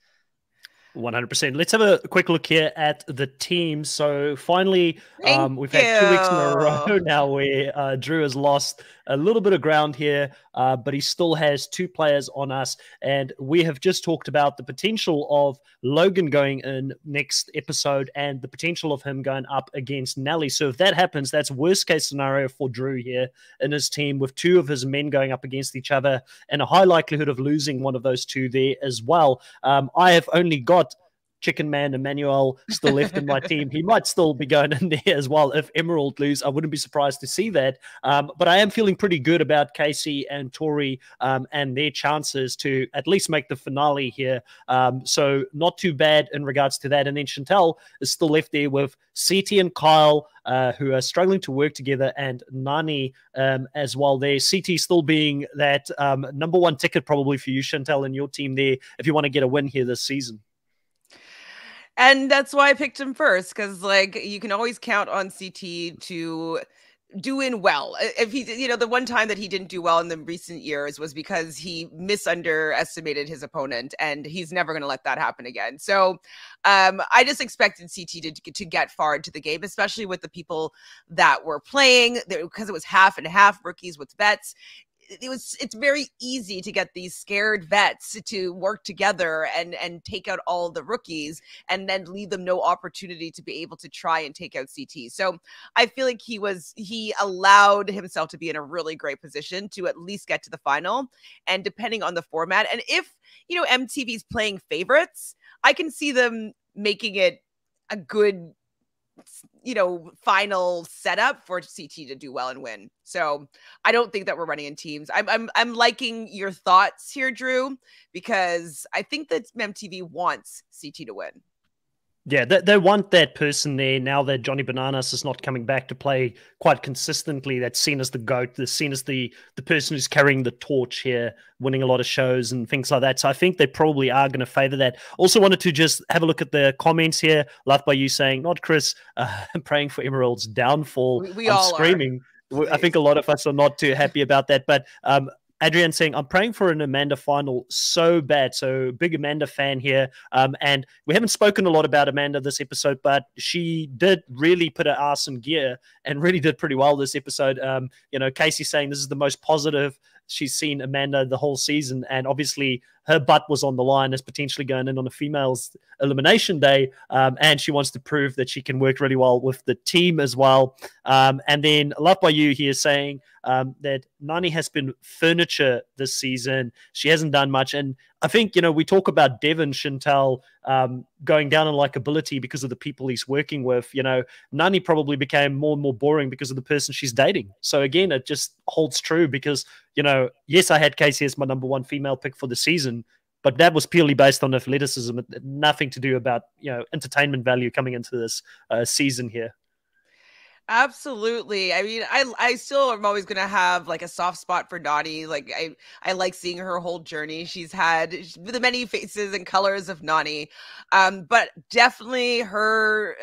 100%. Let's have a quick look here at the team. So finally, we've had 2 weeks in a row now where Drew has lost a little bit of ground here, but he still has 2 players on us. And we have just talked about the potential of Logan going in next episode and the potential of him going up against Nelly. So if that happens, that's worst case scenario for Drew here in his team, with 2 of his men going up against each other and a high likelihood of losing one of those 2 there as well. I have only got Chicken Man Emmanuel still left in my team. He might still be going in there as well if Emerald lose. I wouldn't be surprised to see that. But I am feeling pretty good about Casey and Tori and their chances to at least make the finale here. So not too bad in regards to that. And then Chantel is still left there with CT and Kyle, who are struggling to work together, and Nani as well there. CT still being that number 1 ticket probably for you, Chantel, and your team there if you want to get a win here this season. And that's why I picked him first, because like you can always count on CT to doing well. If he, the one time that he didn't do well in the recent years was because he misunderestimated his opponent, and he's never going to let that happen again. So I just expected CT to get far into the game, especially with the people that were playing, because it was half and half rookies with vets. It's very easy to get these scared vets to work together and take out all the rookies, and then leave them no opportunity to be able to try and take out CT. So I feel like he allowed himself to be in a really great position to at least get to the final. And depending on the format, and if MTV's playing favorites, I can see them making it a good final setup for CT to do well and win. So I don't think that we're running in teams. I'm liking your thoughts here, Drew, because I think that MTV wants CT to win. Yeah, they want that person there now that Johnny Bananas is not coming back to play quite consistently. That's seen as the GOAT, that's seen as the person who's carrying the torch here, winning a lot of shows and things like that. So I think they probably are going to favor that. Also wanted to just have a look at the comments here. Loved by you saying, not Chris, I'm praying for Emerald's downfall. We all screaming. I think a lot of us are not too happy about that. But Adrian saying, I'm praying for an Amanda final so bad. So big Amanda fan here. And we haven't spoken a lot about Amanda this episode, but she did really put her ass in gear and really did pretty well this episode. Casey saying this is the most positive she's seen Amanda the whole season. And obviously her butt was on the line as potentially going in on a female's elimination day. And she wants to prove that she can work really well with the team as well. And then Love by You here saying that Nani has been furniture this season. She hasn't done much. And I think, we talk about Devin Chantal going down in likability because of the people he's working with. Nani probably became more and more boring because of the person she's dating. So again, it just holds true because, yes, I had Casey as my number one female pick for the season, but that was purely based on athleticism. It had nothing to do about, entertainment value coming into this season here. Absolutely. I mean, I still am always going to have like a soft spot for Nani. Like I like seeing her whole journey. She's had the many faces and colors of Nani. But definitely her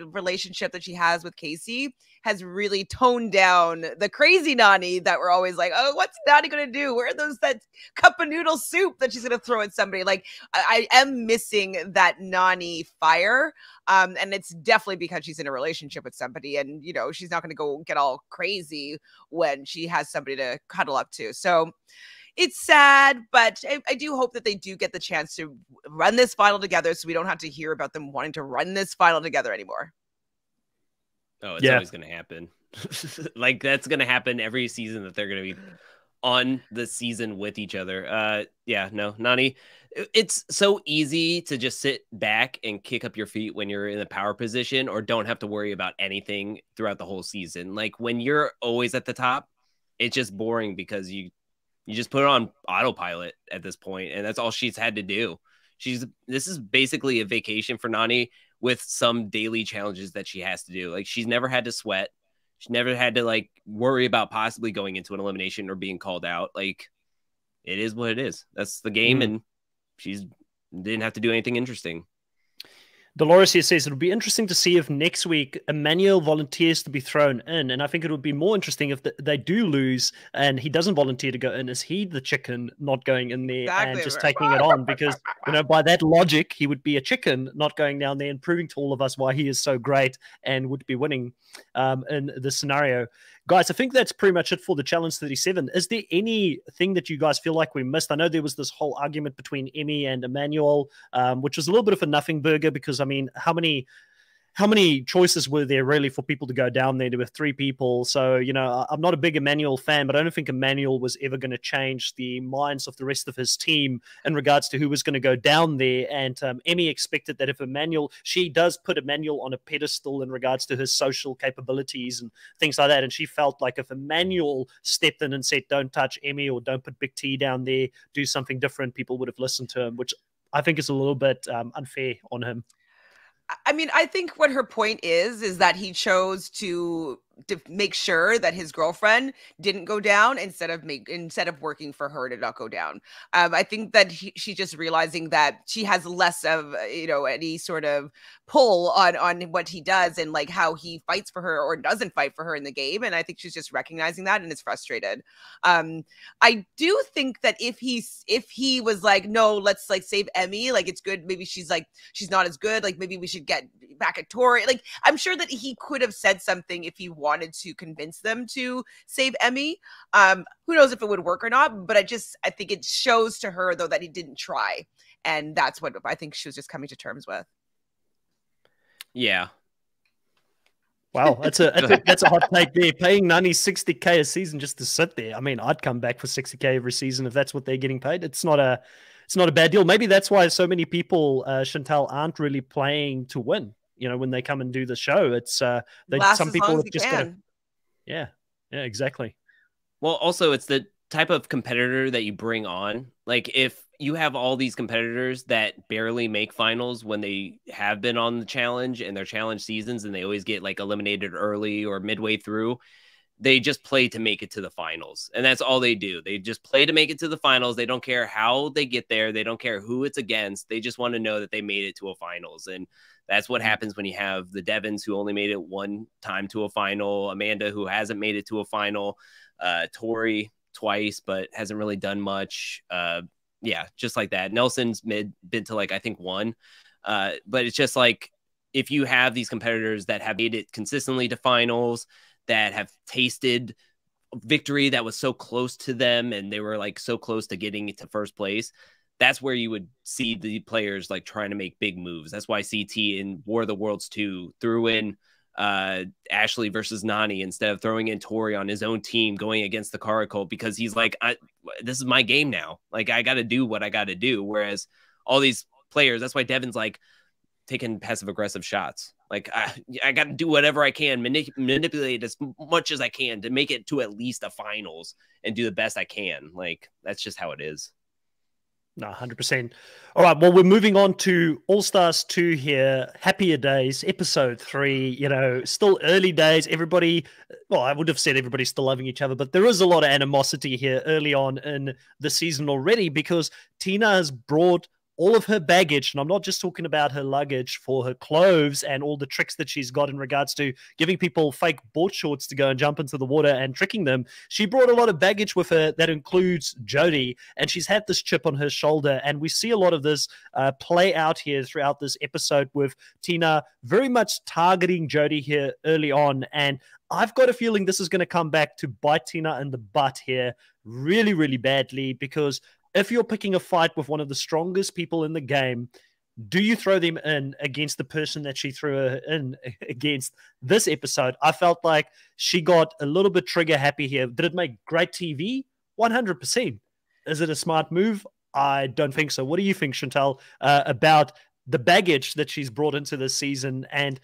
relationship that she has with Casey has really toned down the crazy Nani that we're always like, oh, what's Nani going to do? Where are that cup of noodle soup that she's going to throw at somebody? Like I am missing that Nani fire. And it's definitely because she's in a relationship with somebody, and she's not going to go get all crazy when she has somebody to cuddle up to. So it's sad, but I do hope that they do get the chance to run this final together, so we don't have to hear about them wanting to run this final together anymore. Oh, it's always going to happen. Like that's going to happen every season that they're going to be on the season with each other. Nani, it's so easy to just sit back and kick up your feet when you're in the power position or don't have to worry about anything throughout the whole season. Like when you're always at the top, it's just boring because you just put it on autopilot at this point, and that's all she's had to do. This is basically a vacation for Nani with some daily challenges that she has to do. Like she's never had to sweat. She never had to like worry about possibly going into an elimination or being called out. Like it is what it is. That's the game. And she's didn't have to do anything interesting. Dolores here says it'll be interesting to see if next week Emmanuel volunteers to be thrown in. And I think it would be more interesting if they do lose and he doesn't volunteer to go in. Is he the chicken not going in there and just taking it on? Because, by that logic, he would be a chicken not going down there and proving to all of us why he is so great and would be winning in this scenario. Guys, I think that's pretty much it for the Challenge 37. Is there anything that you guys feel like we missed? I know there was this whole argument between Emmy and Emmanuel, which was a little bit of a nothing burger because, I mean, how many choices were there really for people to go down there? There were 3 people. So, I'm not a big Emmanuel fan, but I don't think Emmanuel was ever going to change the minds of the rest of his team in regards to who was going to go down there. And Emmy expected that if she does put Emmanuel on a pedestal in regards to his social capabilities and things like that. And she felt like if Emmanuel stepped in and said, don't touch Emmy or don't put Big T down there, do something different, people would have listened to him, which I think is a little bit unfair on him. I mean, I think what her point is that he chose to to make sure that his girlfriend didn't go down instead of working for her to not go down. I think that she's just realizing that she has less of any sort of pull on what he does and like how he fights for her or doesn't fight for her in the game. And I think she's just recognizing that and is frustrated. I do think that if he was like, no, let's like save Emmy, like it's good. Maybe she's not as good. Like maybe we should get back at Tori. Like I'm sure that he could have said something if he wanted to convince them to save Emmy. Who knows if it would work or not, but I think it shows to her though that he didn't try. And that's what I think she was just coming to terms with. Yeah. Wow, that's a hot take there. Paying Nani $60K a season just to sit there. I mean, I'd come back for $60K every season if that's what they're getting paid. It's not a bad deal. Maybe that's why so many people, Chantal, aren't really playing to win. When they come and do the show, it's some people have just got. Yeah, exactly. Well, also it's the type of competitor that you bring on. Like if you have all these competitors that barely make finals when they have been on the challenge and their challenge seasons, and they always get like eliminated early or midway through, they just play to make it to the finals. And that's all they do. They just play to make it to the finals. They don't care how they get there. They don't care who it's against. They just want to know that they made it to a finals. And that's what happens when you have the Devons who only made it one time to a final, Amanda who hasn't made it to a final, Tori twice, but hasn't really done much. Yeah, just like that. Nelson's been to like, I think one. But it's just like, if you have these competitors that have made it consistently to finals, that have tasted victory that was so close to them, and they were like so close to getting it to first place, that's where you would see the players like trying to make big moves. That's why CT in War of the Worlds 2 threw in Ashley versus Nani instead of throwing in Tori on his own team going against the Caracal, because he's like, this is my game now. Like I got to do what I got to do. Whereas all these players, that's why Devon's like taking passive aggressive shots. Like I got to do whatever I can, manipulate as much as I can to make it to at least a finals and do the best I can. Like that's just how it is. No, 100%. All right, well, we're moving on to All-Stars 2 here. Happier Days, episode 3. Still early days. Everybody, well, I would have said everybody's still loving each other, but there is a lot of animosity here early on in the season already, because Tina has brought all of her baggage, and I'm not just talking about her luggage, for her clothes and all the tricks that she's got in regards to giving people fake board shorts to go and jump into the water and tricking them. She brought a lot of baggage with her that includes Jody, and she's had this chip on her shoulder, and we see a lot of this play out here throughout this episode with Tina very much targeting Jody here early on, and I've got a feeling this is going to come back to bite Tina in the butt here really, really badly, because if you're picking a fight with one of the strongest people in the game, do you throw them in against the person that she threw her in against this episode? I felt like she got a little bit trigger happy here. Did it make great TV? 100%. Is it a smart move? I don't think so. What do you think, Chantal, about the baggage that she's brought into this season? And,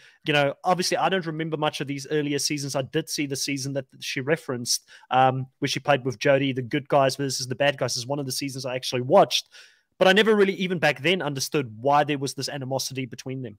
obviously I don't remember much of these earlier seasons. I did see the season that she referenced, where she played with Jody, the good guys versus the bad guys, is one of the seasons I actually watched. But I never really, even back then, understood why there was this animosity between them.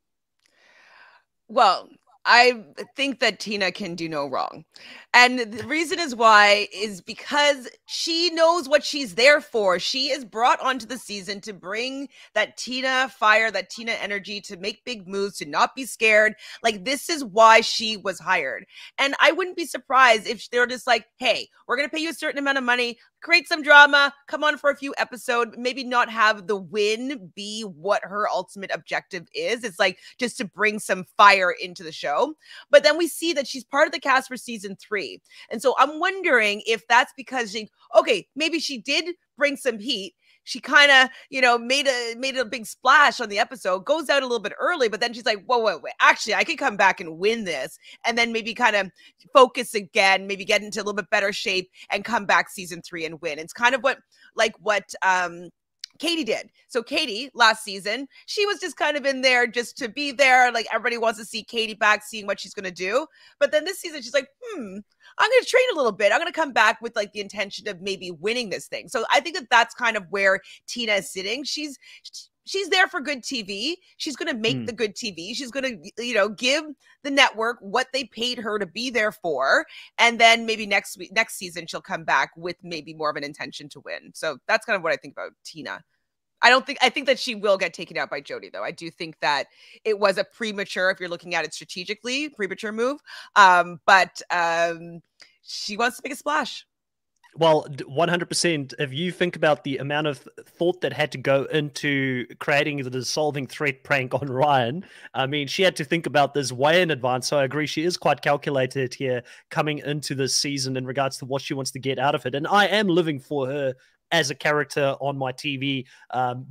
Well, I think that Tina can do no wrong. And the reason is why is because she knows what she's there for. She is brought onto the season to bring that Tina fire, that Tina energy, to make big moves, to not be scared. Like, this is why she was hired. And I wouldn't be surprised if they're just like, hey, we're going to pay you a certain amount of money, create some drama, come on for a few episodes, maybe not have the win be what her ultimate objective is. It's like just to bring some fire into the show. But then we see that she's part of the cast for season 3. And so I'm wondering if that's because maybe she did bring some heat. She kind of, made a big splash on the episode, goes out a little bit early, but then she's like, whoa, wait, actually, I could come back and win this. And then maybe kind of focus again, maybe get into a little bit better shape and come back season 3 and win. It's kind of what Katie did. So Katie last season, she was just kind of in there just to be there. Like, everybody wants to see Katie back, seeing what she's going to do. But then this season, she's like, I'm going to train a little bit. I'm going to come back with like the intention of maybe winning this thing. So I think that that's kind of where Tina is sitting. she's there for good TV. She's going to make the good TV. She's going to, you know, give the network what they paid her to be there for. And then maybe next season, she'll come back with maybe more of an intention to win. So that's kind of what I think about Tina. I think that she will get taken out by Jody, though. I do think that it was a premature, if you're looking at it strategically, premature move. But she wants to make a splash. Well, 100%. If you think about the amount of thought that had to go into creating the dissolving threat prank on Ryan, I mean, she had to think about this way in advance. So I agree, she is quite calculated here coming into this season in regards to what she wants to get out of it. And I am living for her as a character on my TV,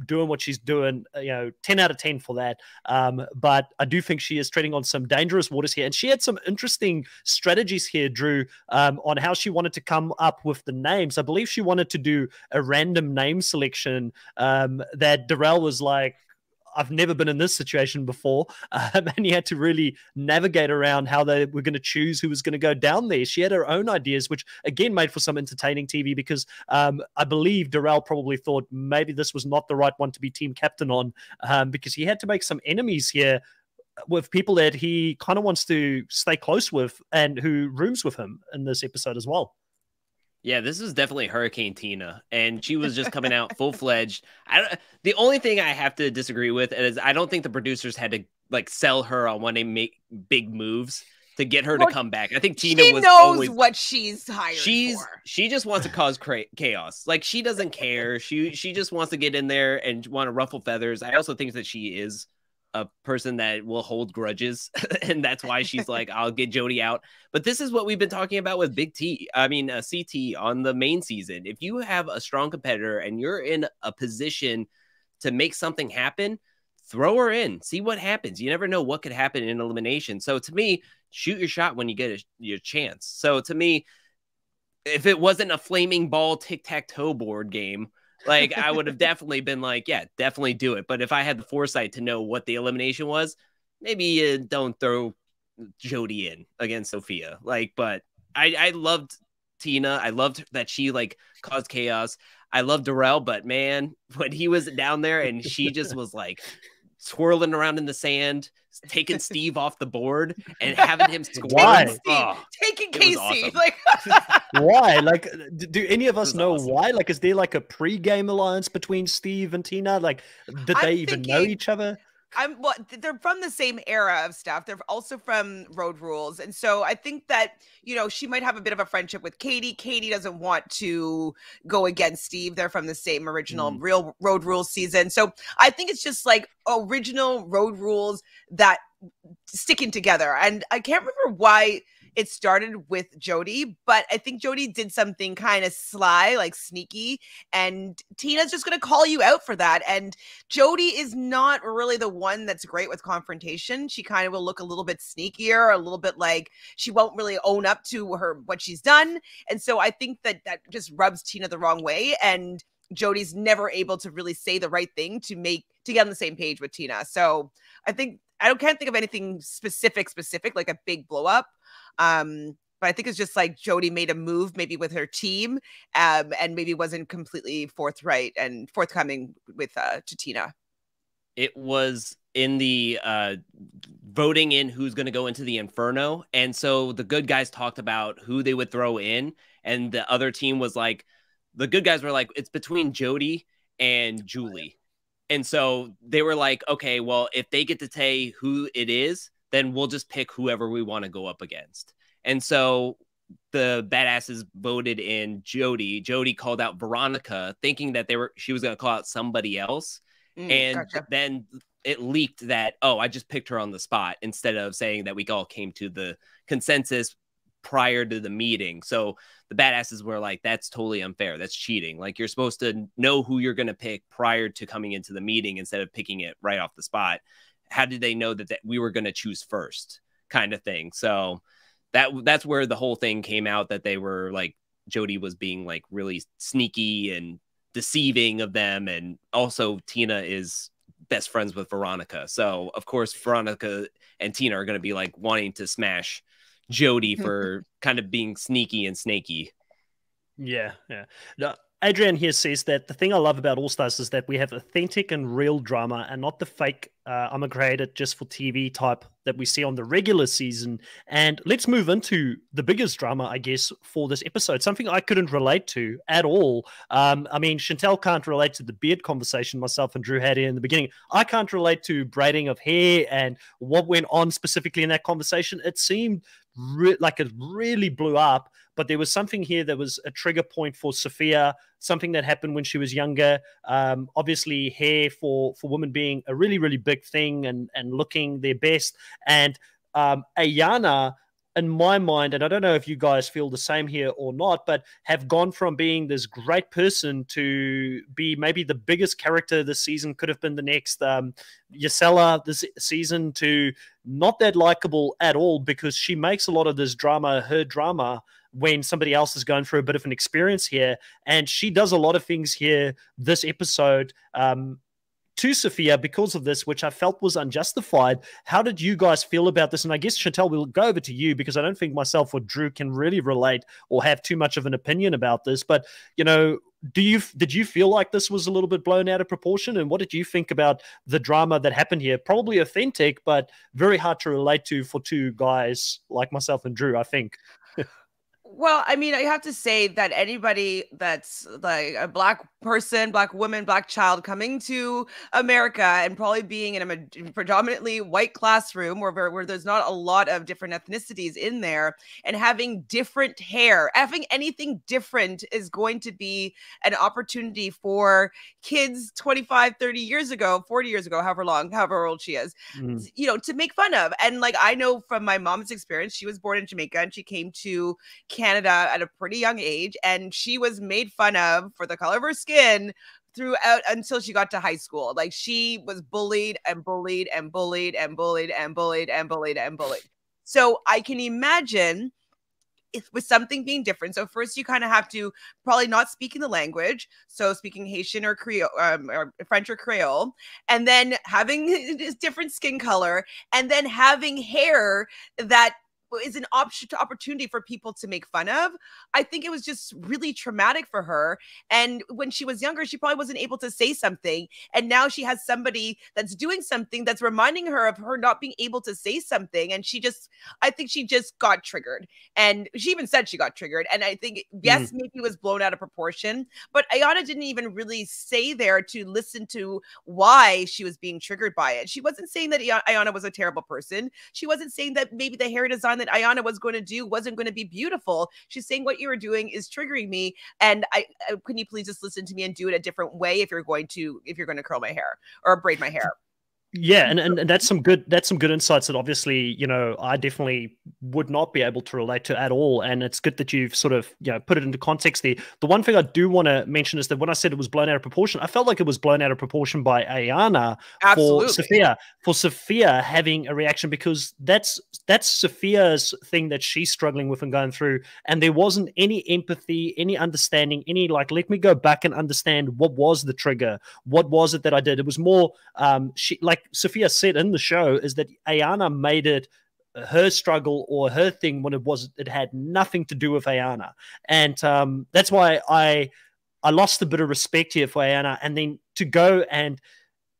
doing what she's doing, 10 out of 10 for that. But I do think she is treading on some dangerous waters here. And she had some interesting strategies here, Drew, on how she wanted to come up with the names. I believe she wanted to do a random name selection that Darrell was like, I've never been in this situation before. And he had to really navigate around how they were going to choose who was going to go down there. She had her own ideas, which again made for some entertaining TV because I believe Darrell probably thought maybe this was not the right one to be team captain on because he had to make some enemies here with people that he kind of wants to stay close with and who rooms with him in this episode as well. Yeah, this is definitely Hurricane Tina, and she was just coming out full-fledged. The only thing I have to disagree with is I don't think the producers had to like sell her on when they make big moves to get her to come back. I think Tina knows always what she's hired for. She just wants to cause chaos. Like she doesn't care. She just wants to get in there and want to ruffle feathers. I also think that she is a person that will hold grudges, and that's why she's like, I'll get Jody out. But this is what we've been talking about with Big T. I mean, CT on the main season. If you have a strong competitor and you're in a position to make something happen, throw her in, see what happens. You never know what could happen in elimination. So to me, shoot your shot when you get your chance. So to me, if it wasn't a flaming ball tic-tac-toe board game, like I would have definitely been like, yeah, definitely do it. But if I had the foresight to know what the elimination was, maybe don't throw Jody in against Sophia. Like, but I loved Tina. I loved that she like caused chaos. I loved Darrell, but man, when he was down there and she just was like swirling around in the sand, taking Steve off the board and having him squirm. Taking Casey. Awesome. Like why? Like, do any of us know why? Like, is there like a pre-game alliance between Steve and Tina? Like, did they even know each other? They're from the same era of stuff. They're also from Road Rules. And so I think that, she might have a bit of a friendship with Katie. Katie doesn't want to go against Steve. They're from the same original real Road Rules season. So I think it's just like original Road Rules that sticking together. And I can't remember why it started with Jody, but I think Jody did something kind of sly, like sneaky, and Tina's just going to call you out for that. And Jody is not really the one that's great with confrontation. She kind of will look a little bit sneakier, a little bit like she won't really own up to what she's done. And so I think that just rubs Tina the wrong way. And Jody's never able to really say the right thing to get on the same page with Tina. So I can't think of anything specific, like a big blow up. But I think it's just like Jody made a move maybe with her team and maybe wasn't completely forthright and forthcoming with to Tina. It was in the voting in who's going to go into the Inferno. And so the good guys talked about who they would throw in. And the other team was like, the good guys were like, it's between Jody and Julie. And so they were like, okay, well, if they get to say who it is, then we'll just pick whoever we want to go up against. And so the badasses voted in Jody. Jody called out Veronica, thinking that she was going to call out somebody else. And then it leaked that, I just picked her on the spot instead of saying that we all came to the consensus prior to the meeting. So the badasses were like, that's totally unfair. That's cheating. Like, you're supposed to know who you're going to pick prior to coming into the meeting instead of picking it right off the spot. How did they know that we were going to choose first, kind of thing? So that's where the whole thing came out, that they were like, Jody was being like really sneaky and deceiving of them. And also Tina is best friends with Veronica. So of course, Veronica and Tina are going to be like wanting to smash Jody for kind of being sneaky and snaky. Yeah. No, Adrian here says that the thing I love about All Stars is that we have authentic and real drama and not the fake I'm a creator just for TV type that we see on the regular season. And let's move into the biggest drama, I guess, for this episode. Something I couldn't relate to at all. I mean, Chantel can't relate to the beard conversation myself and Drew had here in the beginning. I can't relate to braiding of hair and what went on specifically in that conversation. It seemed like it really blew up, but there was something here that was a trigger point for Sophia, something that happened when she was younger. Obviously, hair for women being a really, really big thing and looking their best. And Ayanna, in my mind, and I don't know if you guys feel the same here or not, but have gone from being this great person to be maybe the biggest character this season, could have been the next Gisela this season, to not that likable at all, because she makes a lot of this drama her drama when somebody else is going through a bit of an experience here. And she does a lot of things here this episode to Sophia because of this, which I felt was unjustified. How did you guys feel about this? And I guess, Chantel, we'll go over to you because I don't think myself or Drew can really relate or have too much of an opinion about this. But, you know, did you feel like this was a little bit blown out of proportion? And what did you think about the drama that happened here? Probably authentic, but very hard to relate to for two guys like myself and Drew, I think. Well, I mean, I have to say that anybody that's like a Black person, Black woman, Black child coming to America and probably being in a predominantly white classroom where there's not a lot of different ethnicities in there, and having different hair, having anything different is going to be an opportunity for kids 25, 30 years ago, 40 years ago, however old she is, you know, to make fun of. And like, I know from my mom's experience, she was born in Jamaica and she came to Canada at a pretty young age, and she was made fun of for the color of her skin throughout until she got to high school. Like, she was bullied and bullied and bullied and bullied and bullied and bullied and bullied. So I can imagine with something being different. So first you kind of have to probably not speaking the language, so speaking Haitian or Creole, or French or Creole, and then having this different skin color, and then having hair that is an opportunity for people to make fun of. I think it was just really traumatic for her. And when she was younger, she probably wasn't able to say something. And now she has somebody that's doing something that's reminding her of her not being able to say something. And I think she just got triggered. And she even said she got triggered. And I think, yes, maybe it was blown out of proportion, but Ayanna didn't even really say there to listen to why she was being triggered by it. She wasn't saying that Ayanna was a terrible person. She wasn't saying that maybe the hair design that Ayanna was going to do wasn't going to be beautiful. She's saying what you were doing is triggering me, and can you please just listen to me and do it a different way if you're going to curl my hair or braid my hair. Yeah, and that's some good insights that obviously, you know, I definitely would not be able to relate to at all. And it's good that you've sort of, you know, put it into context there. The one thing I do want to mention is that when I said it was blown out of proportion, I felt like it was blown out of proportion by Ayanna for Sophia having a reaction, because that's Sophia's thing that she's struggling with and going through. And there wasn't any empathy, any understanding, any like, let me go back and understand what was the trigger. What was it that I did? It was more, she, like Sophia said in the show, is that Ayanna made it her struggle or her thing when it had nothing to do with Ayanna. And that's why I lost a bit of respect here for Ayanna. And then to go and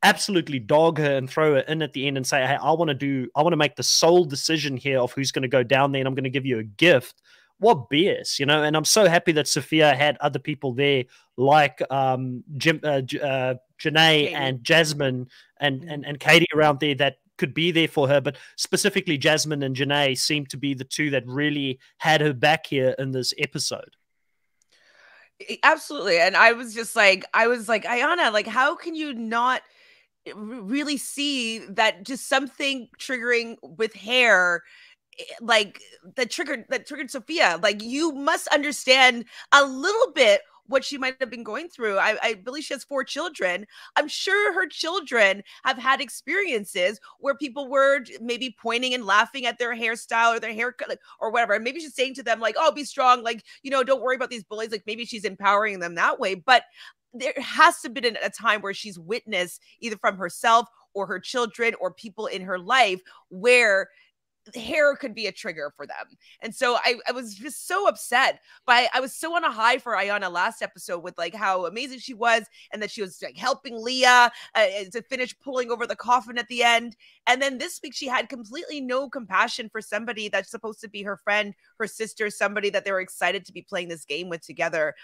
absolutely dog her and throw her in at the end and say, hey, I want to make the sole decision here of who's going to go down there, and I'm going to give you a gift. What BS, you know? And I'm so happy that Sophia had other people there like Janae and Jasmine and Katie around there that could be there for her. But specifically Jasmine and Janae seemed to be the two that really had her back here in this episode. Absolutely. And I was like, Ayanna, like, how can you not really see that just something triggering with hair, like that triggered Sophia? Like, you must understand a little bit what she might have been going through. I believe she has 4 children. I'm sure her children have had experiences where people were maybe pointing and laughing at their hairstyle or their haircut, like, or whatever. And maybe she's saying to them, like, oh, be strong. Like, you know, don't worry about these bullies. Like, maybe she's empowering them that way. But there has to have been a time where she's witnessed, either from herself or her children or people in her life, where hair could be a trigger for them. And so I was just so upset. But I was so on a high for Ayanna last episode with like how amazing she was, and that she was like helping Leah to finish pulling over the coffin at the end. And then this week she had completely no compassion for somebody that's supposed to be her friend, her sister, somebody that they were excited to be playing this game with together.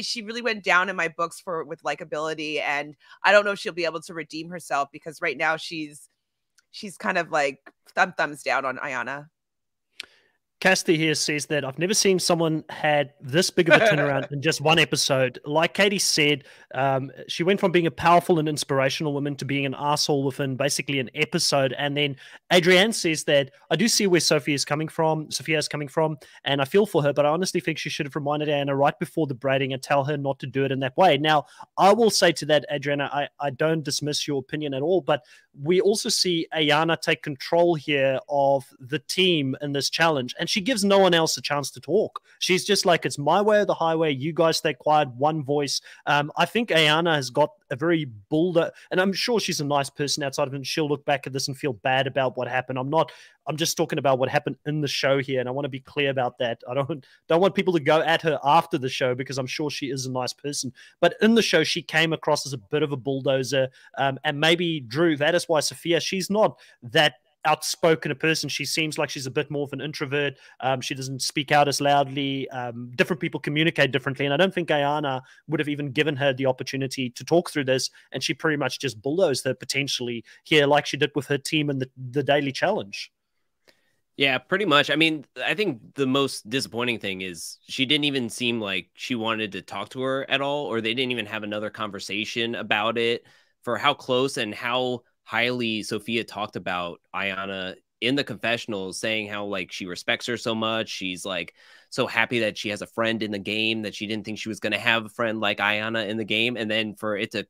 She really went down in my books with likability, and I don't know if she'll be able to redeem herself, because right now she's kind of like thumbs down on Ayanna. Cassidy here says that I've never seen someone had this big of a turnaround in just one episode. Like Katie said, she went from being a powerful and inspirational woman to being an asshole within basically an episode. And then Adrienne says that I do see where Sophia is coming from, and I feel for her, but I honestly think she should have reminded Anna right before the braiding and tell her not to do it in that way. Now, I will say to that, Adriana, I don't dismiss your opinion at all, but we also see Ayanna take control here of the team in this challenge, and she gives no one else a chance to talk. She's just like, it's my way or the highway. You guys stay quiet, one voice. I think Ayanna has got a very and I'm sure she's a nice person outside of it, and she'll look back at this and feel bad about what happened. I'm just talking about what happened in the show here, and I want to be clear about that. I don't want people to go at her after the show, because I'm sure she is a nice person. But in the show, she came across as a bit of a bulldozer, and maybe Drew, that is why Sophia, she's not that outspoken a person. She seems like she's a bit more of an introvert. She doesn't speak out as loudly. Different people communicate differently, and I don't think Ayanna would have even given her the opportunity to talk through this, and she pretty much just bulldozed her potentially here, like she did with her team in the daily challenge. Yeah, pretty much. I mean, I think the most disappointing thing is she didn't even seem like she wanted to talk to her at all, or they didn't even have another conversation about it, for how close and how highly Sophia talked about Ayanna in the confessionals, saying how like she respects her so much. She's like so happy that she has a friend in the game, that she didn't think she was going to have a friend like Ayanna in the game. And then for it to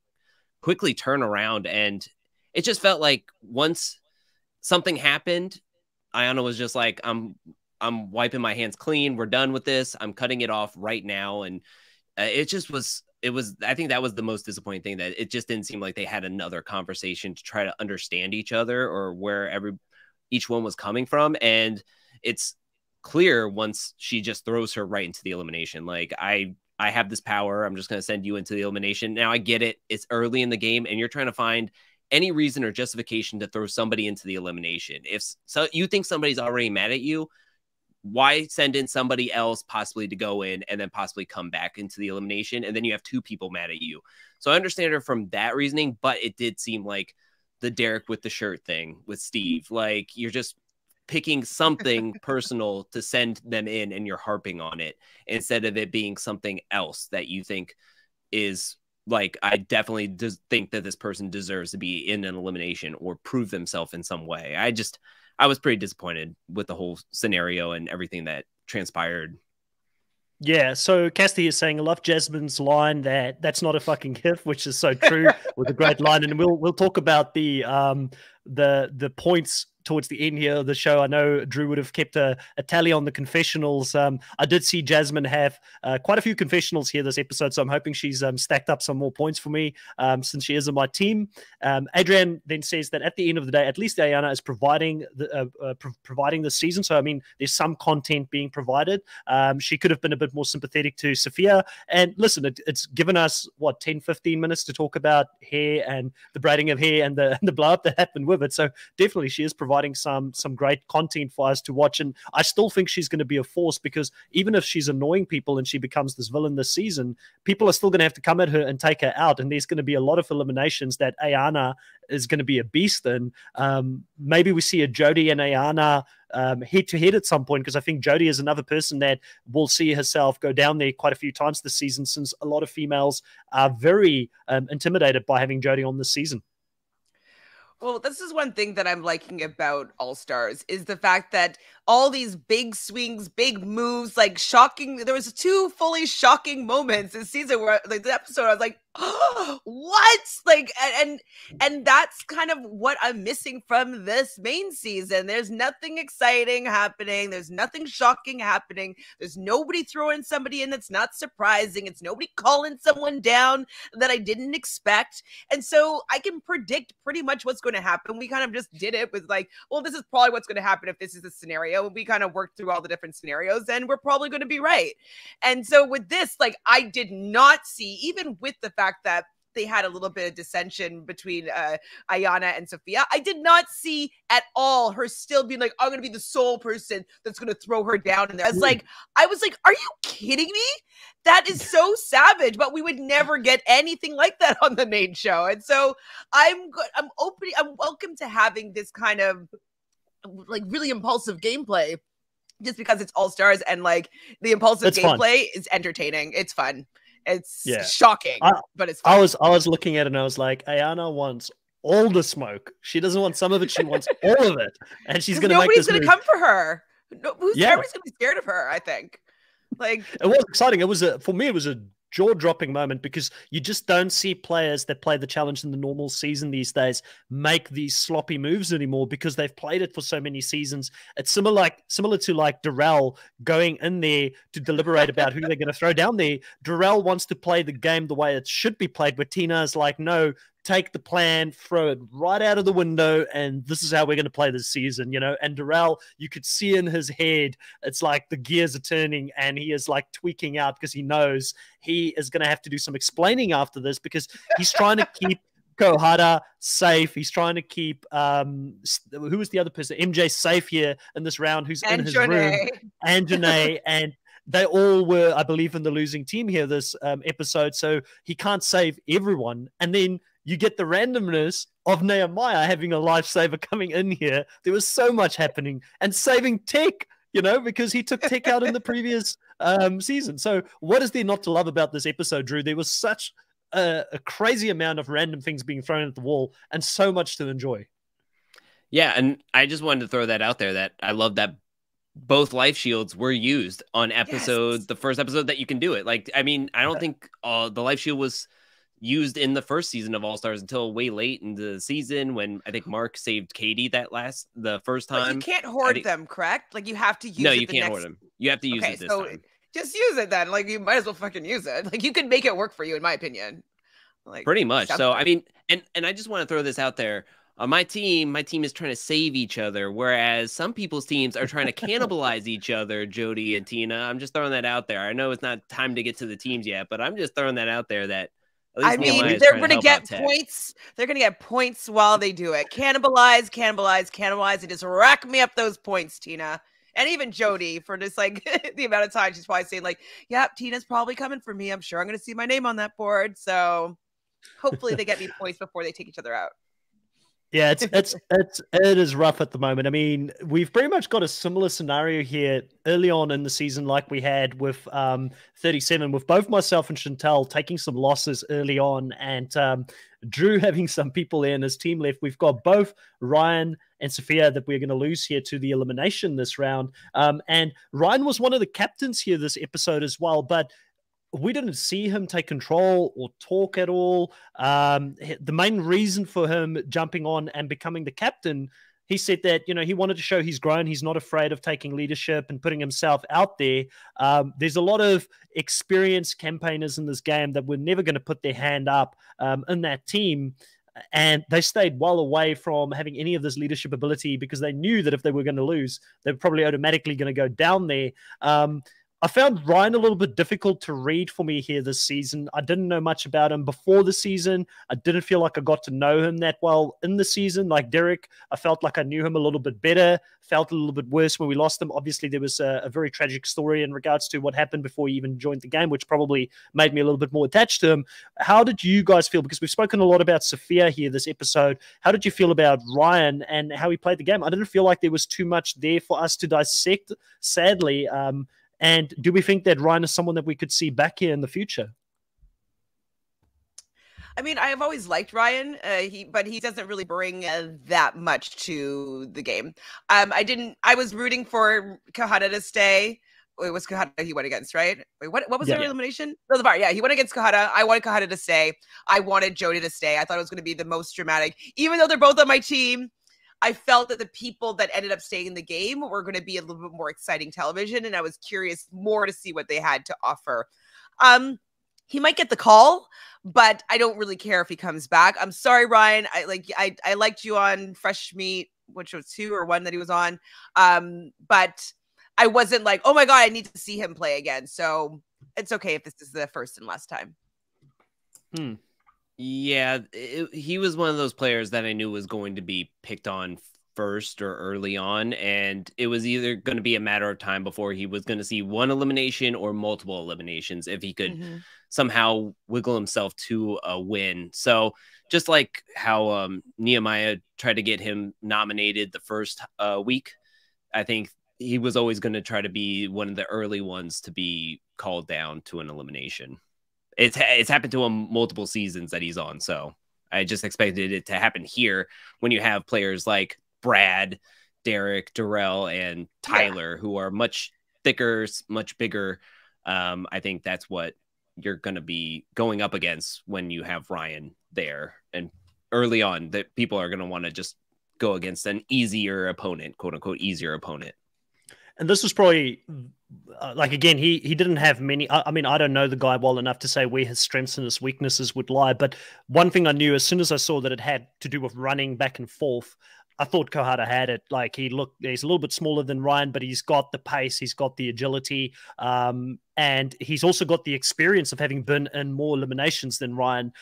quickly turn around, and it just felt like once something happened, Ayanna was just like, I'm wiping my hands clean. We're done with this. I'm cutting it off right now. And I think that was the most disappointing thing, that it just didn't seem like they had another conversation to try to understand each other, or where each one was coming from. And it's clear once she just throws her right into the elimination. Like, I have this power. I'm just going to send you into the elimination. Now I get it. It's early in the game, and you're trying to find any reason or justification to throw somebody into the elimination. If so, you think somebody's already mad at you, why send in somebody else possibly to go in and then possibly come back into the elimination, and then you have two people mad at you? So I understand her from that reasoning, but it did seem like the Derek with the shirt thing with Steve. Like, you're just picking something personal to send them in, and you're harping on it instead of it being something else that you think is like, I definitely think that this person deserves to be in an elimination or prove themselves in some way. I was pretty disappointed with the whole scenario and everything that transpired. Yeah, so Cassidy is saying, I love Jasmine's line that's not a fucking gift, which is so true, with a great line. And we'll talk about the points towards the end here of the show. I know Drew would have kept a tally on the confessionals. I did see Jasmine have quite a few confessionals here this episode, so I'm hoping she's stacked up some more points for me, since she is on my team. Adrienne then says that at the end of the day, at least Ayanna is providing the season. So, I mean, there's some content being provided. She could have been a bit more sympathetic to Sophia. And listen, it's given us, 10, 15 minutes to talk about hair and the braiding of hair and the blow up that happened with it. So definitely she is providing some great content for us to watch. And I still think she's going to be a force, because even if she's annoying people and she becomes this villain this season, people are still going to have to come at her and take her out. And there's going to be a lot of eliminations that Ayanna is going to be a beast in. Maybe we see a Jodie and Ayanna head to head at some point, because I think Jodie is another person that will see herself go down there quite a few times this season, since a lot of females are very intimidated by having Jodie on this season. Well, this is one thing that I'm liking about All Stars, is the fact that all these big swings, big moves, like shocking. There was 2 fully shocking moments this season where, like, the episode, I was like, What? Like, and that's kind of what I'm missing from this main season. There's nothing exciting happening. There's nothing shocking happening. There's nobody throwing somebody in that's not surprising. It's nobody calling someone down that I didn't expect. And so I can predict pretty much what's going to happen. We kind of just did it with like, well, this is probably what's going to happen if this is the scenario. We kind of worked through all the different scenarios and we're probably going to be right. And so with this, like, I did not see, even with the fact that they had a little bit of dissension between Ayanna and Sophia, I did not see at all her still being like, I'm going to be the sole person that's going to throw her down. And I was like, are you kidding me? That is so savage, but we would never get anything like that on the main show. And so I'm welcome to having this kind of like really impulsive gameplay just because it's All Stars and like the impulsive gameplay is entertaining. It's fun. It's shocking, but it's fun. I was looking at it and I was like, Ayanna wants all the smoke. She doesn't want some of it. She wants all of it. And she's going to make this move. Nobody's going to come for her. Everybody's going to be scared of her, I think. Like, it was exciting. It was for me, it was a jaw-dropping moment because you just don't see players that play the challenge in the normal season these days make these sloppy moves anymore because they've played it for so many seasons. It's similar to like Darrell going in there to deliberate about who they're going to throw down there. Darrell wants to play the game the way it should be played, but Tina's like, no, take the plan, throw it right out of the window, and this is how we're going to play this season, you know? And Darrell, you could see in his head, it's like the gears are turning and he is like tweaking out because he knows he is going to have to do some explaining after this because he's trying to keep Kohara safe. He's trying to keep, who was the other person? MJ safe here in this round, who's in his room. And Janae. And they all were, I believe, in the losing team here this episode, so he can't save everyone. And then you get the randomness of Nehemiah having a lifesaver coming in here. There was so much happening and saving Tech, you know, because he took Tech out in the previous season. So what is there not to love about this episode, Drew? There was such a crazy amount of random things being thrown at the wall and so much to enjoy. Yeah, and I just wanted to throw that out there that I love that both life shields were used on the first episode that you can do it. Like, I mean, I don't think the life shield was used in the first season of All Stars until way late in the season when I think Mark saved Katie the first time. But you can't hoard them, correct? Like you have to use it. No, you can't hoard them. You have to use it this time. Just use it then. Like you might as well fucking use it. Like you could make it work for you, in my opinion. Like pretty much. So I mean, and I just want to throw this out there. My team is trying to save each other, whereas some people's teams are trying to cannibalize each other, Jody and Tina. I'm just throwing that out there. I know it's not time to get to the teams yet, but I'm just throwing that out there that I mean, they're going to get points. They're going to get points while they do it. Cannibalize, and just rack me up those points, Tina. And even Jody, for just like the amount of time she's probably saying like, yep, Tina's probably coming for me. I'm sure I'm going to see my name on that board. So hopefully they get me points before they take each other out. Yeah, it is rough at the moment. I mean, we've pretty much got a similar scenario here early on in the season like we had with 37, with both myself and Chantel taking some losses early on and Drew having some people in his team left. We've got both Ryan and Sophia that we're going to lose here to the elimination this round. And Ryan was one of the captains here this episode as well, but we didn't see him take control or talk at all. The main reason for him jumping on and becoming the captain, he said that, you know, he wanted to show he's grown. He's not afraid of taking leadership and putting himself out there. There's a lot of experienced campaigners in this game that were never going to put their hand up in that team. And they stayed well away from having any of this leadership ability because they knew that if they were going to lose, they were probably automatically going to go down there. I found Ryan a little bit difficult to read for me here this season. I didn't know much about him before the season. I didn't feel like I got to know him that well in the season. Like Derek, I felt like I knew him a little bit better, felt a little bit worse when we lost him. Obviously, there was a very tragic story in regards to what happened before he even joined the game, which probably made me a little bit more attached to him. How did you guys feel? Because we've spoken a lot about Sophia here this episode. How did you feel about Ryan and how he played the game? I didn't feel like there was too much there for us to dissect, sadly. And do we think that Ryan is someone that we could see back here in the future? I mean, I have always liked Ryan, but he doesn't really bring that much to the game. I was rooting for Kohara to stay. It was Kahada he went against, right? Wait, what was Yeah. their elimination? No, the bar. Yeah, he went against Kahada. I wanted Kahada to stay. I wanted Jody to stay. I thought it was going to be the most dramatic. Even though they're both on my team, I felt that the people that ended up staying in the game were going to be a little bit more exciting television, and I was curious more to see what they had to offer. He might get the call, but I don't really care if he comes back. I'm sorry, Ryan. I liked you on Fresh Meat, which was 2 or 1 that he was on. But I wasn't like, oh my God, I need to see him play again. So it's okay if this is the first and last time. Yeah, he was one of those players that I knew was going to be picked on first or early on, and it was either going to be a matter of time before he was going to see one elimination or multiple eliminations if he could somehow wiggle himself to a win. So just like how Nehemiah tried to get him nominated the first week, I think he was always going to try to be one of the early ones to be called down to an elimination. It's happened to him multiple seasons that he's on, so I just expected it to happen here when you have players like Brad, Derek, Darrell, and Tyler, who are much thicker, much bigger. I think that's what you're going to be going up against when you have Ryan there. And early on, that people are going to want to just go against an easier opponent, quote unquote, easier opponent. And this was probably again, he didn't have many. I mean, I don't know the guy well enough to say where his strengths and his weaknesses would lie. But one thing I knew as soon as I saw that it had to do with running back and forth, I thought Kohada had it. Like he's a little bit smaller than Ryan, but he's got the pace, he's got the agility, and he's also got the experience of having been in more eliminations than Ryan,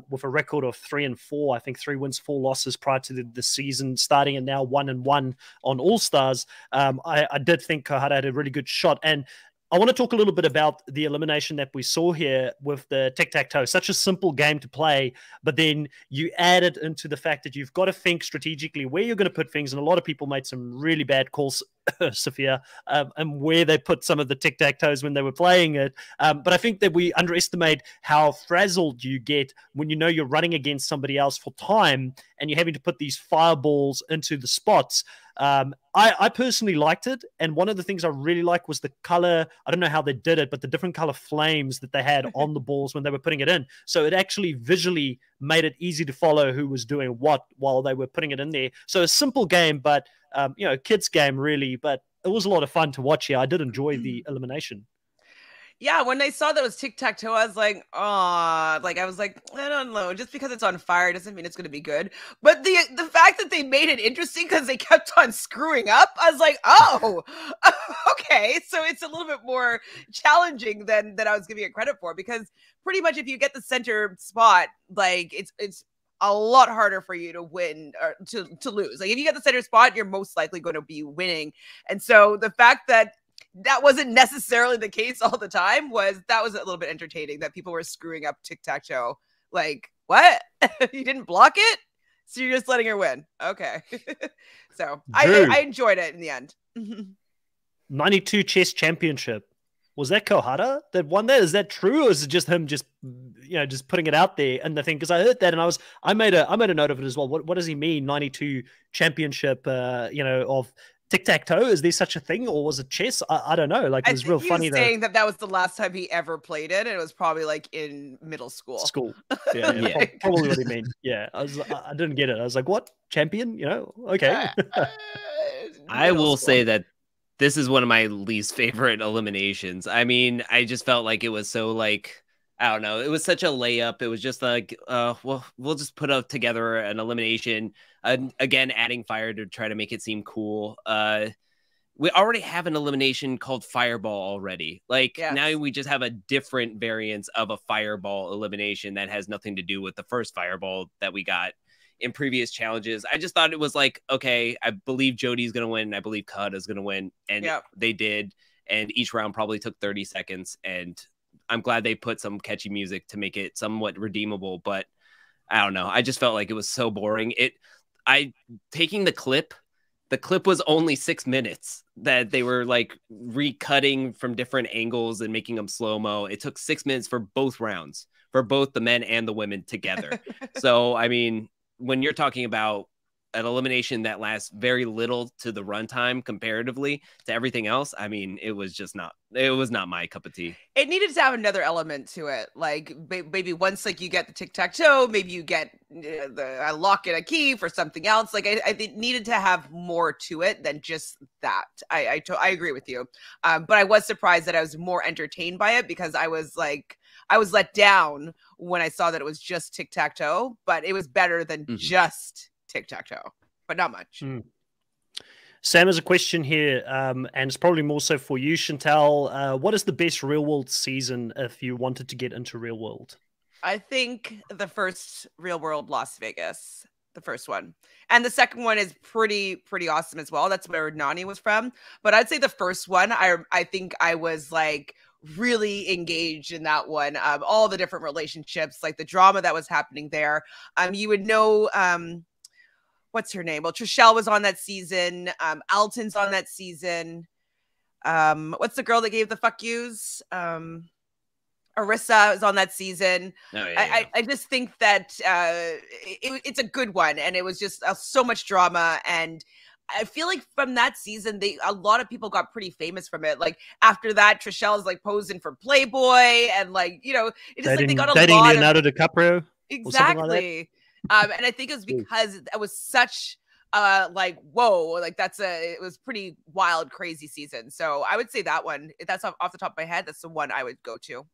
with a record of 3-4. I think 3 wins, 4 losses prior to the season starting, and now 1-1 on All Stars. I did think Kohada had a really good shot, and I want to talk a little bit about the elimination that we saw here with the tic-tac-toe. Such a simple game to play, but then you add it into the fact that you've got to think strategically where you're going to put things, and a lot of people made some really bad calls, Sophia, and where they put some of the tic-tac-toes when they were playing it. But I think that we underestimate how frazzled you get when you know you're running against somebody else for time and you're having to put these fireballs into the spots. I personally liked it, and one of the things I really liked was the color. I don't know how they did it, but the different color flames that they had on the balls when they were putting it in. So it actually visually made it easy to follow who was doing what while they were putting it in there. So a simple game, but kids game really, but it was a lot of fun to watch here. I did enjoy the elimination. Yeah, when I saw that it was tic-tac-toe, I was like, I don't know. Just because it's on fire doesn't mean it's going to be good. But the fact that they made it interesting because they kept on screwing up, I was like, oh, okay. So it's a little bit more challenging than I was giving it credit for, because pretty much if you get the center spot, like it's a lot harder for you to win or to lose. Like if you get the center spot, you're most likely going to be winning. And so the fact that wasn't necessarily the case all the time was a little bit entertaining, that people were screwing up tic-tac-toe. Like, what? You didn't block it? So you're just letting her win. Okay. So I enjoyed it in the end. 92 chess championship. Was that Kohada that won that? Is that true? Or is it just him just putting it out there and the thing? Because I heard that and I made a note of it as well. What does he mean? 92 championship, of tic-tac-toe? Is there such a thing, or was it chess? I don't know. Like, it was real funny. Saying that was the last time he ever played it, and it was probably like in middle school. Yeah. Probably what he meant. Yeah, I didn't get it. I was like, what champion? Okay. I will say that this is one of my least favorite eliminations. I mean, I just felt like it was so like, I don't know. It was such a layup. It was just like, we'll just put up together an elimination. Again, adding fire to try to make it seem cool. We already have an elimination called Fireball already. Like, now we just have a different variance of a Fireball elimination that has nothing to do with the first Fireball that we got in previous challenges. I just thought it was like, okay, I believe Jody's going to win. I believe Kahada's going to win. And they did. And each round probably took 30 seconds. And I'm glad they put some catchy music to make it somewhat redeemable, but I don't know. I just felt like it was so boring. Taking the clip was only 6 minutes that they were like recutting from different angles and making them slow-mo. It took 6 minutes for both rounds, for both the men and the women together. So, I mean, when you're talking about an elimination that lasts very little to the runtime comparatively to everything else, I mean, it was not my cup of tea. It needed to have another element to it. Like maybe once like you get the tic-tac-toe, maybe you get a lock and a key for something else. Like I think it needed to have more to it than just that. I agree with you. But I was surprised that I was more entertained by it, because I was let down when I saw that it was just tic-tac-toe, but it was better than just tic-tac-toe, but not much. Sam has a question here, and it's probably more so for you, Chantal. What is the best Real World season if you wanted to get into Real World? I think the first Real World Las Vegas, the first one. And the second one is pretty awesome as well. That's where Nany was from. But I'd say the first one, I think I was like really engaged in that one. All the different relationships, like the drama that was happening there. You would know, what's her name? Well, Trishelle was on that season. Alton's on that season. What's the girl that gave the fuck yous? Arissa is on that season. Oh, yeah. I just think that it's a good one, and it was just so much drama. And I feel like from that season, a lot of people got pretty famous from it. Like after that, Trishelle is like posing for Playboy, and like, you know, it just like they got a lot of Leonardo DiCaprio. Exactly. And I think it was because it was such like, whoa, like it was pretty wild, crazy season. So I would say that one, if that's off the top of my head, that's the one I would go to.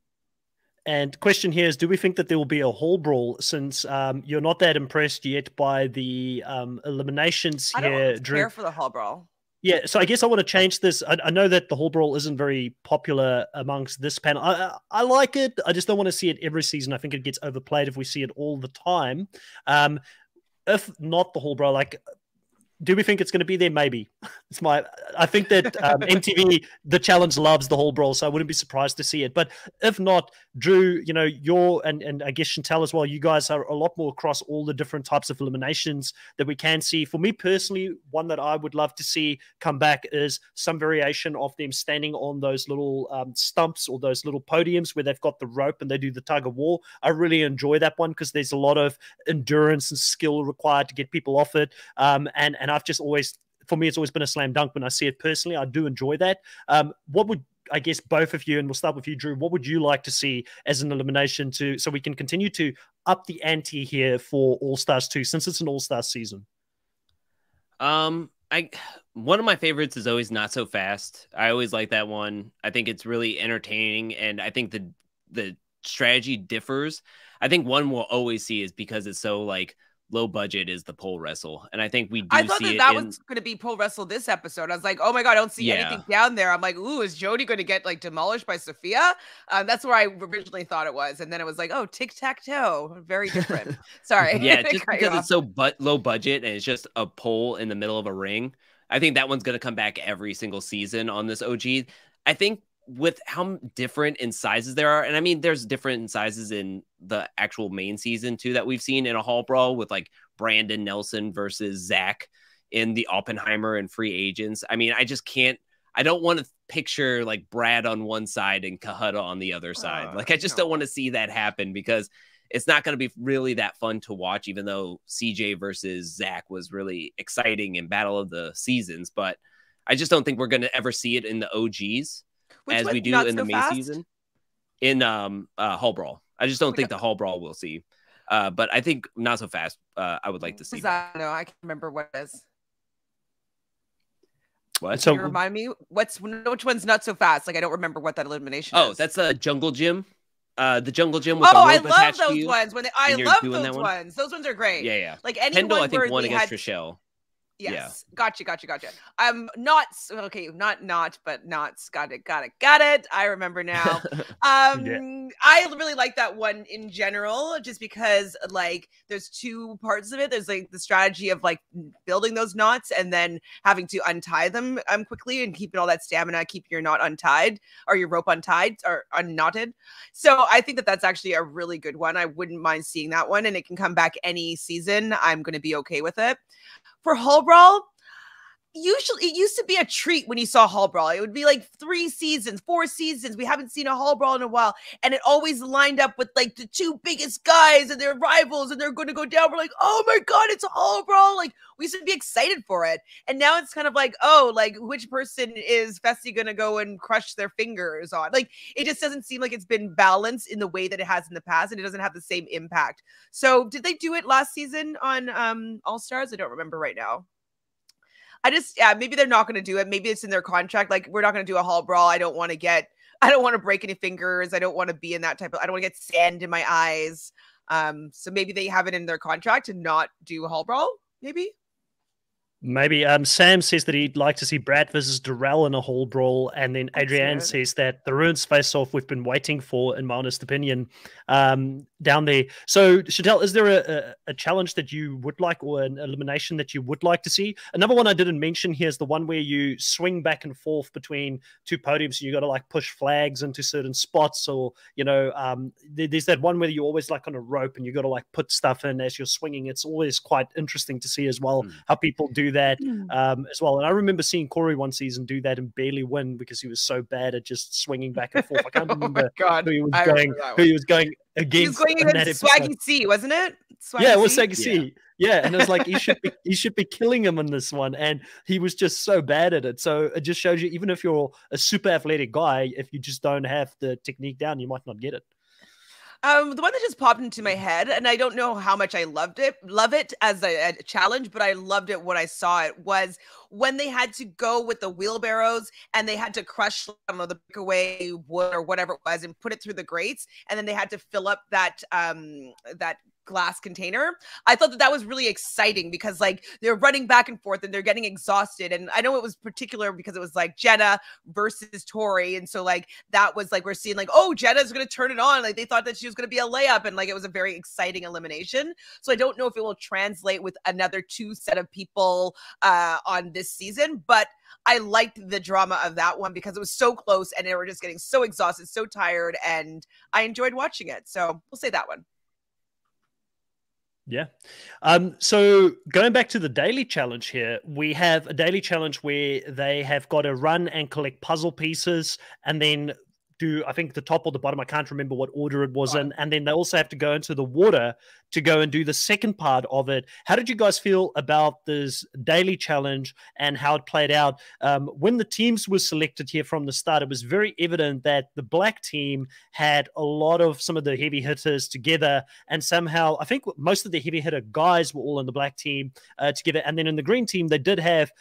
And question here is, do we think that there will be a hall brawl, since you're not that impressed yet by the eliminations here? I don't care for the hall brawl. Yeah, so I guess I want to change this. I know that the hall brawl isn't very popular amongst this panel. I like it. I just don't want to see it every season. I think it gets overplayed if we see it all the time. If not the hall brawl, like, do we think it's going to be there? Maybe. I think that MTV, The Challenge, loves the hall brawl, so I wouldn't be surprised to see it. But if not, Drew, you know, and I guess Chantal as well, you guys are a lot more across all the different types of eliminations that we can see. For me personally, one that I would love to see come back is some variation of them standing on those little stumps or those little podiums where they've got the rope and they do the tug of war. I really enjoy that one because there's a lot of endurance and skill required to get people off it. And I've just always, for me, it's always been a slam dunk when I see it personally. I do enjoy that. What would, I guess, both of you, and we'll start with you, Drew, what would you like to see as an elimination so we can continue to up the ante here for All-Stars 2, since it's an All-Stars season? One of my favorites is always Not So Fast. I always like that one. I think it's really entertaining, and I think the strategy differs. I think one we'll always see is because it's so like low budget is the pole wrestle, and I think we do. I thought that was going to be pole wrestle this episode. I was like, oh my god, I don't see anything down there. I'm like, ooh, is Jody going to get like demolished by Sophia? That's where I originally thought it was, and then it was like, oh, tic-tac-toe, very different. Sorry, yeah, just because it's so low budget and it's just a pole in the middle of a ring. I think that one's going to come back every single season on this OG. I think with how different in sizes there are, and I mean, there's different sizes in the actual main season too that we've seen in a hall brawl with like Brandon Nelson versus Zach in the Oppenheimer and Free Agents. I mean, I don't want to picture like Brad on one side and Kahuta on the other side. Like, I just don't want to see that happen, because it's not going to be really that fun to watch, even though CJ versus Zach was really exciting in Battle of the Seasons. But I just don't think we're going to ever see it in the OGs. As we do in the main season in Hall Brawl. I just don't think the Hall Brawl we'll see. But I think Not So Fast, I would like to see. I don't know. I can't remember what it is. What? Can you remind me? Which one's Not So Fast? Like, I don't remember what that elimination is. Oh, that's a Jungle Gym. The Jungle Gym with the rope I love attached those to you, ones. I love those ones. Those ones are great. Yeah. Like any Kendall, one I think, where won they against had... Trishelle. Yes. Yeah. Gotcha. I'm not okay. Not, but not. Got it. I remember now. I really like that one in general, just because like there's two parts of it. There's like the strategy of like building those knots and then having to untie them quickly and keeping all that stamina, keep your knot untied or your rope untied or unknotted. So I think that that's actually a really good one. I wouldn't mind seeing that one, and it can come back any season. I'm going to be okay with it. For Hall Brawl, usually it used to be a treat when you saw Hall Brawl. It would be like 3 seasons, 4 seasons. We haven't seen a Hall Brawl in a while. And it always lined up with like the 2 biggest guys and their rivals, and they're going to go down. We're like, oh my God, it's a Hall Brawl. Like, we used to be excited for it. And now it's kind of like, oh, like which person is Fessy going to go and crush their fingers on? Like, it just doesn't seem like it's been balanced in the way that it has in the past, and it doesn't have the same impact. So did they do it last season on All Stars? I don't remember right now. Maybe they're not going to do it. Maybe it's in their contract. Like, we're not going to do a Hall Brawl. I don't want to break any fingers. I don't want to be in that type of, I don't want to get sand in my eyes. So maybe they have it in their contract to not do a Hall Brawl, maybe. Maybe. Sam says that he'd like to see Brad versus Darrell in a Hall Brawl, and then Adrienne says that the Ruins face-off we've been waiting for, in my honest opinion, down there. So, Chantel, is there a challenge that you would like, or an elimination that you would like to see? Another one I didn't mention here is the one where you swing back and forth between 2 podiums, and you got to like push flags into certain spots, or there's that one where you always like on a rope and you got to like put stuff in as you're swinging. It's always quite interesting to see as well how people do that as well. And I remember seeing Corey one season do that and barely win because he was so bad at just swinging back and forth. I can't remember who he was going against. He was going against Swaggy C, wasn't it? It was Swaggy C. Yeah, and it was like he should be killing him in this one, and he was just so bad at it. So it just shows you, even if you're a super athletic guy, if you just don't have the technique down, you might not get it. The one that just popped into my head, and I don't know how much I love it as a challenge, but I loved it when I saw it, was when they had to go with the wheelbarrows and they had to crush some of the breakaway wood or whatever it was and put it through the grates, and then they had to fill up that glass container. I thought that was really exciting because like they're running back and forth and they're getting exhausted. And I know it was particular because it was like Jenna versus Tori. And so like that was like, we're seeing like, oh, Jenna's going to turn it on. Like they thought that she was going to be a layup, and like it was a very exciting elimination. So I don't know if it will translate with another 2 set of people on this season, but I liked the drama of that one because it was so close and they were just getting so exhausted, so tired, and I enjoyed watching it. So we'll say that one. Yeah. So going back to the daily challenge here, we have a daily challenge where they have got to run and collect puzzle pieces and then do, I think, the top or the bottom. I can't remember what order it was in. And then they also have to go into the water to go and do the second part of it. How did you guys feel about this daily challenge and how it played out? When the teams were selected here from the start, it was very evident that the black team had a lot of some of the heavy hitters together, and somehow I think most of the heavy hitter guys were all in the black team together. And then in the green team, they did have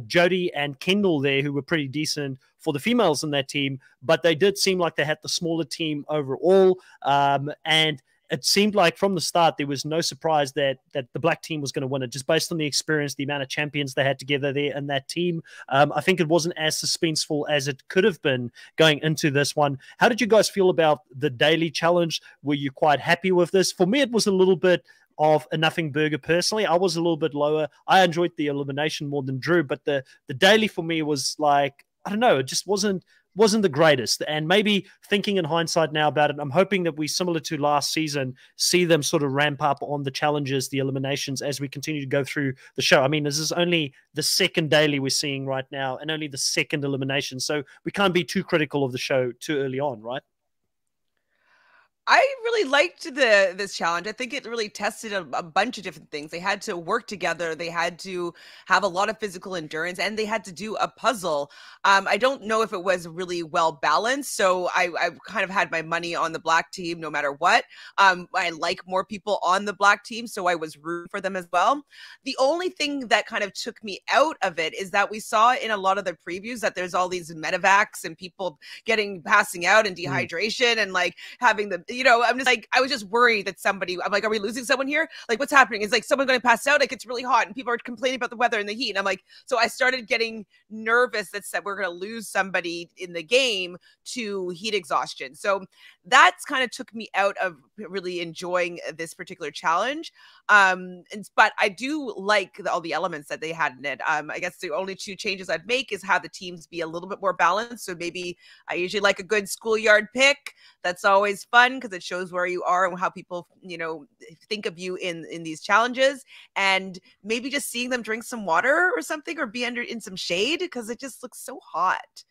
Jody and Kendall there, who were pretty decent for the females in that team, but they did seem like they had the smaller team overall. And it seemed like from the start, there was no surprise that the black team was going to win it, just based on the experience, the amount of champions they had together there in that team. I think it wasn't as suspenseful as it could have been going into this one. How did you guys feel about the daily challenge? Were you quite happy with this? For me, it was a little bit of a nothing burger personally. I was a little bit lower. I enjoyed the elimination more than Drew, but the daily for me was like, I don't know, it just wasn't the greatest. And maybe thinking in hindsight now about it, I'm hoping that we, similar to last season, see them sort of ramp up on the challenges, the eliminations, as we continue to go through the show. I mean, this is only the second daily we're seeing right now and only the second elimination. So we can't be too critical of the show too early on, right? I really liked this challenge. I think it really tested a bunch of different things. They had to work together. They had to have a lot of physical endurance, and they had to do a puzzle. I don't know if it was really well balanced, so I kind of had my money on the black team no matter what. I like more people on the black team, so I was rooting for them as well. The only thing that kind of took me out of it is that we saw in a lot of the previews that there's all these medevacs and people passing out and dehydration and like having the, I'm just like, I was just worried that I'm like, are we losing someone here? Like, what's happening? Is like someone going to pass out? Like, it's really hot and people are complaining about the weather and the heat. And I'm like, so I started getting nervous that we're going to lose somebody in the game to heat exhaustion. So that's kind of took me out of really enjoying this particular challenge. But I do like all the elements that they had in it. I guess the only two changes I'd make is have the teams be a little bit more balanced. So maybe I usually like a good schoolyard pick. That's always fun because it shows where you are and how people, think of you in these challenges. And maybe just seeing them drink some water or something, or be in some shade, because it just looks so hot.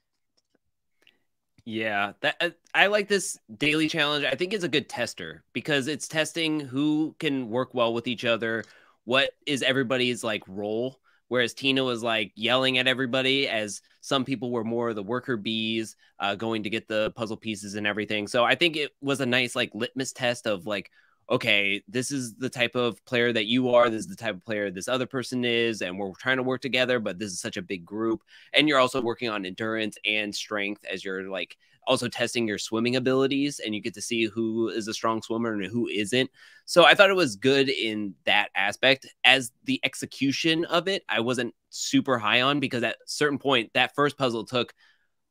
Yeah, that I like this daily challenge. I think it's a good tester because it's testing who can work well with each other. What is everybody's like role? Whereas Tina was like yelling at everybody, as some people were more the worker bees, going to get the puzzle pieces and everything. So I think it was a nice like litmus test of like, okay, this is the type of player that you are. This is the type of player this other person is. And we're trying to work together, but this is such a big group. And you're also working on endurance and strength as you're like also testing your swimming abilities. And you get to see who is a strong swimmer and who isn't. So I thought it was good in that aspect. As the execution of it, I wasn't super high on, because at a certain point, that first puzzle took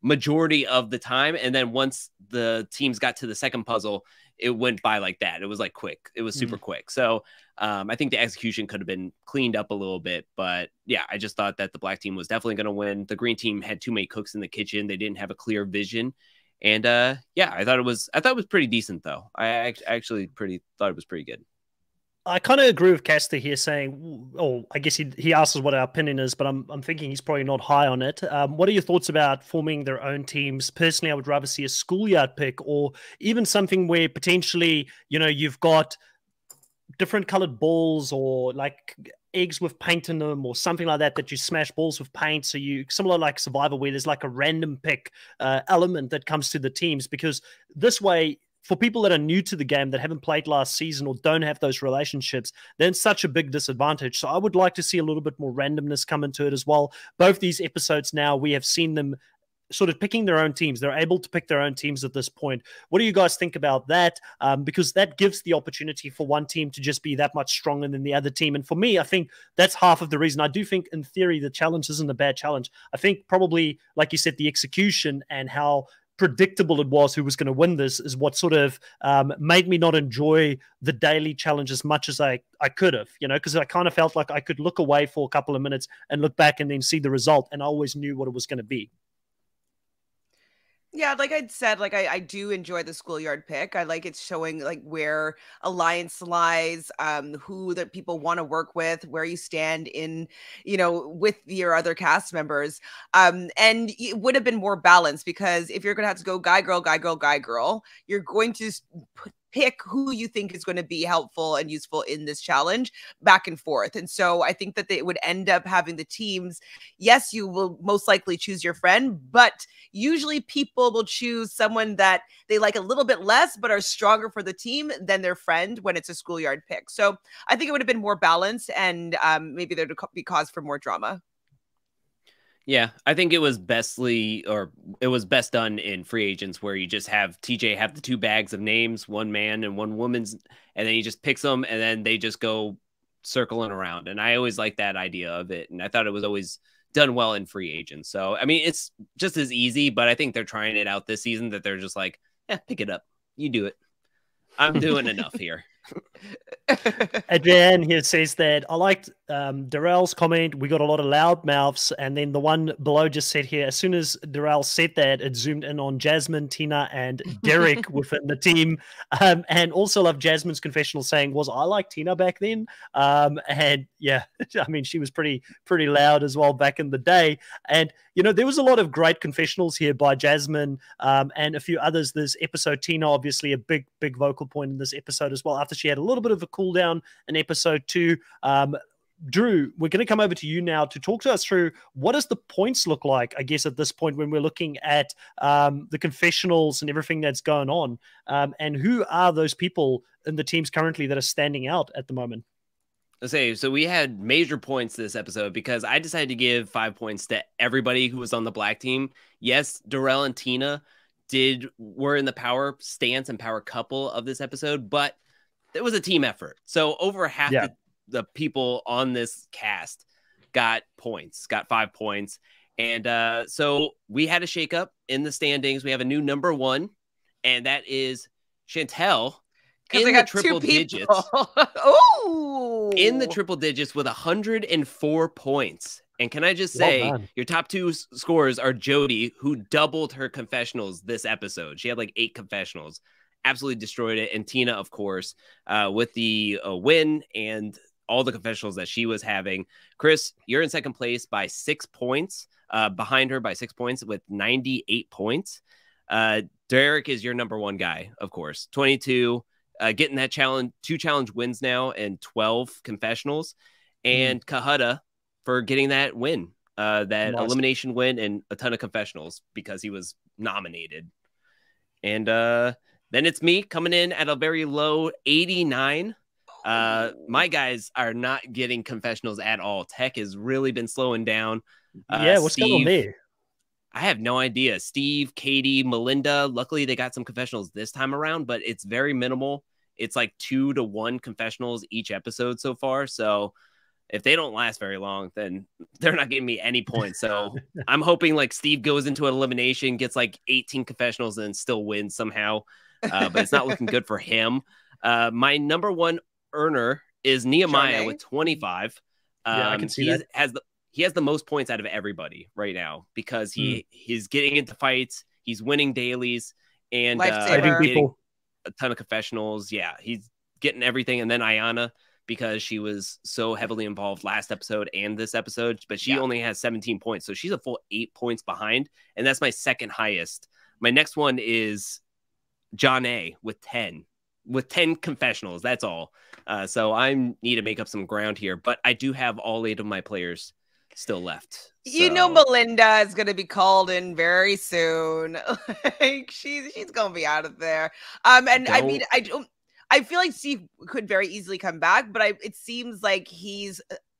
majority of the time. And then once the teams got to the second puzzle, it went by like that. It was like quick. It was super quick. So I think the execution could have been cleaned up a little bit. But yeah, I just thought that the black team was definitely going to win. The green team had too many cooks in the kitchen. They didn't have a clear vision. And yeah, I thought it was pretty decent though. I actually thought it was pretty good. I kind of agree with Castor here, saying, oh, I guess he asks us what our opinion is, but I'm thinking he's probably not high on it. What are your thoughts about forming their own teams? Personally, I would rather see a schoolyard pick, or even something where potentially, you've got different colored balls, or like eggs with paint in them, or something like that you smash balls with paint. So similar like Survivor, where there's like a random pick element that comes to the teams, because this way, for people that are new to the game, that haven't played last season or don't have those relationships, then such a big disadvantage. So I would like to see a little bit more randomness come into it as well. Both these episodes now, we have seen them sort of picking their own teams. They're able to pick their own teams at this point. What do you guys think about that? Because that gives the opportunity for one team to just be that much stronger than the other team. And for me, I think that's half of the reason. I do think, in theory, the challenge isn't a bad challenge. I think probably, like you said, the execution and how predictable it was who was going to win this is what sort of made me not enjoy the daily challenge as much as I could have, because I kind of felt like I could look away for a couple of minutes and look back and then see the result, and I always knew what it was going to be. Yeah, like I'd said, like I do enjoy the schoolyard pick. I like it's showing like where alliance lies, who that people want to work with, where you stand in, with your other cast members. And it would have been more balanced, because if you're gonna have to go guy, girl, guy, girl, guy, girl, you're going to pick who you think is going to be helpful and useful in this challenge back and forth. And so I think that they would end up having the teams. Yes, you will most likely choose your friend, but usually people will choose someone that they like a little bit less, but are stronger for the team than their friend when it's a schoolyard pick. So I think it would have been more balanced, and maybe there'd be cause for more drama. Yeah, I think it was best done in Free Agents, where you just have TJ have the two bags of names, one man and one woman's, and then he just picks them, and then they just go circling around. And I always liked that idea of it, and I thought it was always done well in Free Agents. So, I mean, it's just as easy, but I think they're trying it out this season, that they're just like, pick it up. You do it. I'm doing enough here. Adrienne here says that I liked Darrell's comment. We got a lot of loud mouths, and then the one below just said here, as soon as Darrell said that, it zoomed in on Jasmine, Tina, and Derek within the team. And also love Jasmine's confessional saying, was I like Tina back then? And yeah, I mean, she was pretty loud as well back in the day. And there was a lot of great confessionals here by Jasmine and a few others this episode. Tina, obviously a big vocal point in this episode as well, after she had a little bit of a cool down in episode 2. Drew, we're going to come over to you now to talk to us through what does the points look like, I guess, at this point when we're looking at the confessionals and everything that's going on, and who are those people in the teams currently that are standing out at the moment? So we had major points this episode because I decided to give 5 points to everybody who was on the black team. Yes, Darrell and Tina were in the power stance and power couple of this episode, but it was a team effort. So over half the people on this cast got 5 points. And so we had a shakeup in the standings. We have a new number 1, and that is Chantel Because I in the got two triple people. digits. Ooh. In the triple digits with 104 points. And can I just Well say, done. your top two scores are Jody, who doubled her confessionals this episode. She had like 8 confessionals, absolutely destroyed it. And Tina, of course, with the win and all the confessionals that she was having. Chris, you're in second place by 6 points, behind her by 6 points with 98 points. Derek is your number one guy, of course, 22. Getting that challenge, 2 challenge wins now and 12 confessionals. And Kahuta for getting that win, that elimination win and a ton of confessionals because he was nominated. And then it's me coming in at a very low 89. My guys are not getting confessionals at all. Tech has really been slowing down. What's going on there? I have no idea. Steve, Katie, Melinda, luckily they got some confessionals this time around, but it's very minimal. It's like 2 to 1 confessionals each episode so far. So if they don't last very long, then they're not giving me any points. So I'm hoping like Steve goes into an elimination, gets like 18 confessionals and still wins somehow. But it's not looking good for him. My number one earner is Nehemiah with 25. I can see that. He has the most points out of everybody right now because he's getting into fights, he's winning dailies, and getting a ton of confessionals. Yeah, he's getting everything. And then Ayana, because she was so heavily involved last episode and this episode, but she only has 17 points. So she's a full 8 points behind. And that's my second highest. My next one is John A with 10 confessionals. That's all. So I need to make up some ground here, but I do have all 8 of my players still left. You know, Melinda is going to be called in very soon. Like she's going to be out of there. And I mean, I feel like Steve could very easily come back, but it seems like he's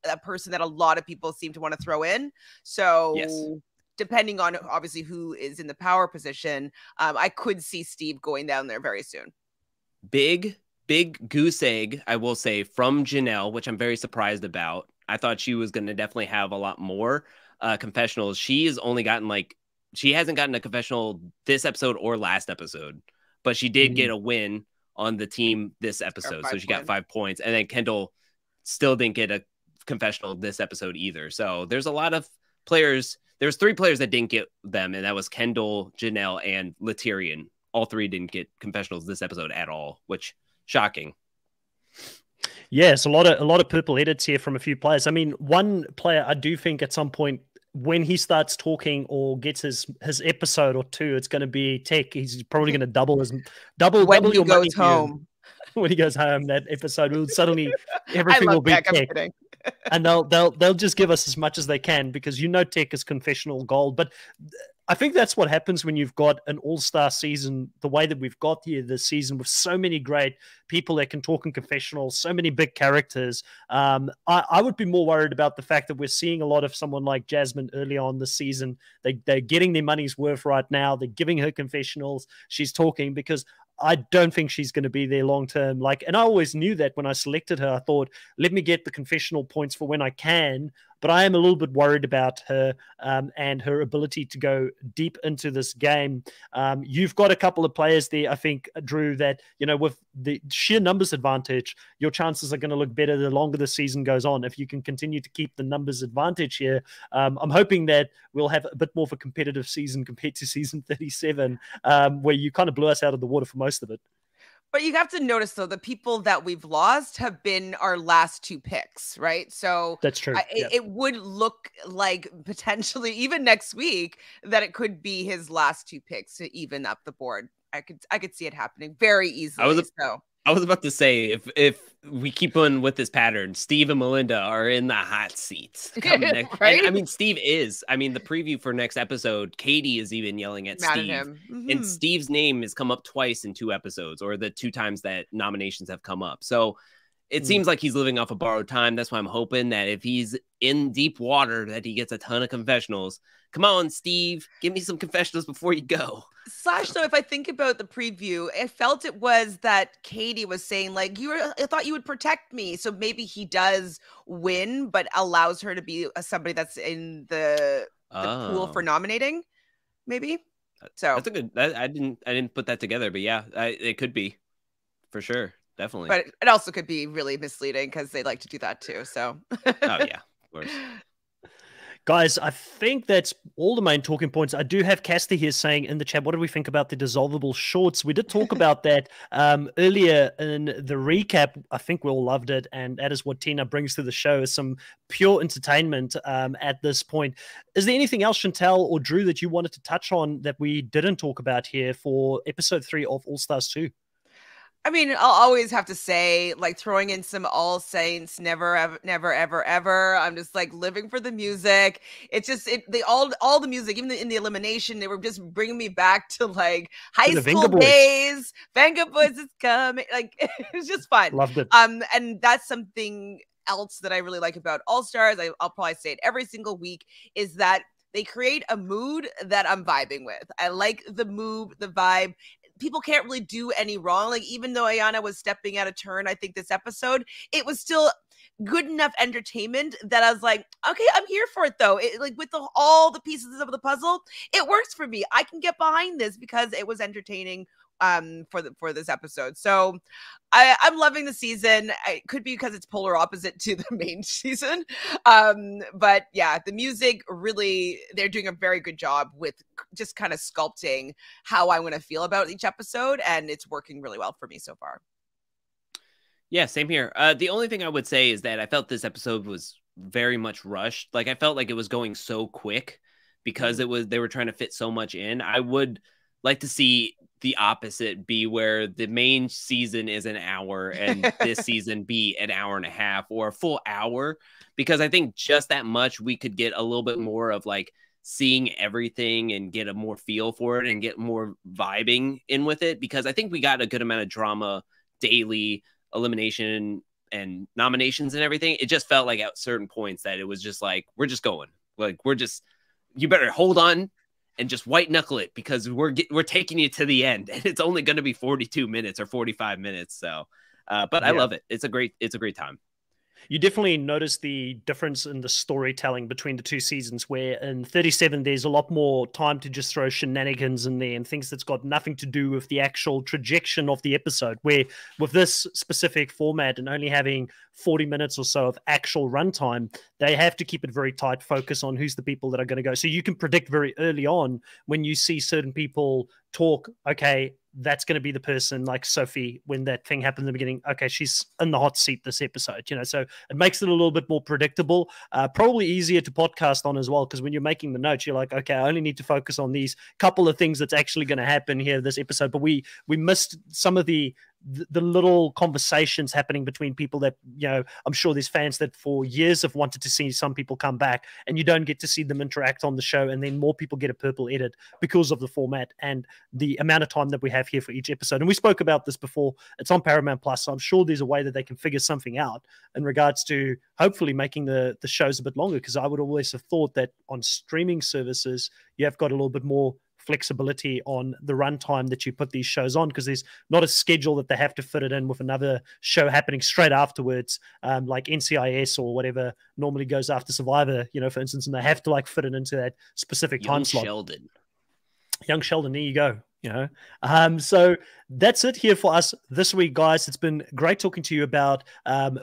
a person that a lot of people seem to want to throw in. So depending on obviously who is in the power position, I could see Steve going down there very soon. Big goose egg, I will say, from Janelle, which I'm very surprised about. I thought she was going to definitely have a lot more confessionals. She hasn't gotten a confessional this episode or last episode, but she did get a win on the team this episode. So she got 5 points. And then Kendall still didn't get a confessional this episode either. So there's a lot of players. There's 3 players that didn't get them, and that was Kendall, Janelle, and Latyrian. All 3 didn't get confessionals this episode at all, which shocking. Yes, a lot of purple edits here from a few players. I mean, one player I do think at some point when he starts talking or gets his episode or 2, it's going to be Tech. He's probably going to double when he your money goes home. When he goes home, that episode will suddenly everything will be Tech. And they'll just give us as much as they can because Tech is confessional gold. But I think that's what happens when you've got an all-star season, the way that we've got here this season with so many great people that can talk in confessionals, so many big characters. I would be more worried about the fact that we're seeing a lot of someone like Jasmine early on this season. They're getting their money's worth right now. They're giving her confessionals. She's talking because I don't think she's going to be there long term. And I always knew that when I selected her. I thought, let me get the confessional points for when I can. But I am a little bit worried about her and her ability to go deep into this game. You've got a couple of players there, I think, Drew, that, with the sheer numbers advantage, your chances are going to look better the longer the season goes on. If you can continue to keep the numbers advantage here, I'm hoping that we'll have a bit more of a competitive season compared to season 37, where you kind of blew us out of the water for most of it. But you have to notice, though, the people that we've lost have been our last 2 picks, right? So that's true. It would look like potentially even next week that it could be his last 2 picks to even up the board. I could see it happening very easily. I was about to say, if we keep on with this pattern, Steve and Melinda are in the hot seats. Right? And, I mean, Steve is. I mean, the preview for next episode, Katie is even yelling at Mad Steve. at him. Mm-hmm. And Steve's name has come up twice in 2 episodes, or the 2 times that nominations have come up. So it seems like he's living off of borrowed time. That's why I'm hoping that if he's in deep water, that he gets a ton of confessionals. Come on, Steve, give me some confessionals before you go. Though, if I think about the preview, I felt it was that Katie was saying, I thought you would protect me. So maybe he does win, but allows her to be somebody that's in the pool for nominating, maybe. So that's a good. I didn't put that together, but yeah, it could be. for sure. Definitely. But it also could be really misleading because they like to do that too. So, oh, yeah, of course. Guys, I think that's all the main talking points. I do have Castor here saying in the chat, what do we think about the dissolvable shorts? We did talk about that earlier in the recap. I think we all loved it. And that is what Tina brings to the show, is some pure entertainment at this point. Is there anything else, Chantel or Drew, that you wanted to touch on that we didn't talk about here for episode 3 of All Stars 2? I mean, I'll always have to say, like, throwing in some All Saints, never, ever, never, ever, ever. I'm just like living for the music. It's just all the music, even in the elimination, they were just bringing me back to like high school days. Venga Boys is coming. Like, it was just fun. Loved it. And that's something else that I really like about All Stars. I'll probably say it every single week, is that they create a mood that I'm vibing with. I like the mood, the vibe. People can't really do any wrong. Like, even though Ayana was stepping out of turn, I think this episode, it was still good enough entertainment that I was like, okay, I'm here for it though. Like, with all the pieces of the puzzle, it works for me. I can get behind this because it was entertaining for this episode. So I'm loving the season. It could be because it's polar opposite to the main season. But yeah, the music really, they're doing a very good job with just kind of sculpting how I want to feel about each episode, and it's working really well for me so far. Yeah, same here. The only thing I would say is that I felt this episode was very much rushed. Like, I felt like it was going so quick because they were trying to fit so much in. I would like to see the opposite be, where the main season is an hour and this season be an hour and a half or a full hour, because I think just that much we could get a little bit more of like seeing everything and get a more feel for it and get more vibing in with it, because I think we got a good amount of drama daily, elimination and nominations and everything. It just felt like at certain points that it was just like, we're just going, like, you better hold on and just white knuckle it, because we're taking you to the end, and it's only going to be 42 minutes or 45 minutes. So, but I love it. It's a great time. You definitely notice the difference in the storytelling between the two seasons, where in 37 there's a lot more time to just throw shenanigans in there and things that's got nothing to do with the actual trajectory of the episode, where with this specific format and only having 40 minutes or so of actual runtime, they have to keep it very tight focus on who's the people that are going to go. So you can predict very early on when you see certain people talk, okay, that's going to be the person, like Sophie, when that thing happened in the beginning. Okay, she's in the hot seat this episode, so it makes it a little bit more predictable, probably easier to podcast on as well, because when you're making the notes, you're like, okay, I only need to focus on these couple of things that's actually going to happen here this episode. But we missed some of the little conversations happening between people that, I'm sure there's fans that for years have wanted to see some people come back, and you don't get to see them interact on the show, and then more people get a purple edit because of the format and the amount of time that we have here for each episode. And we spoke about this before. It's on Paramount Plus, so I'm sure there's a way that they can figure something out in regards to hopefully making the shows a bit longer, because I would always have thought that on streaming services, you have got a little bit more flexibility on the runtime that you put these shows on, because there's not a schedule that they have to fit it in with another show happening straight afterwards, like NCIS or whatever normally goes after Survivor, for instance, and they have to like fit it into that specific time slot. Young Sheldon, there you go. So that's it here for us this week, guys. It's been great talking to you about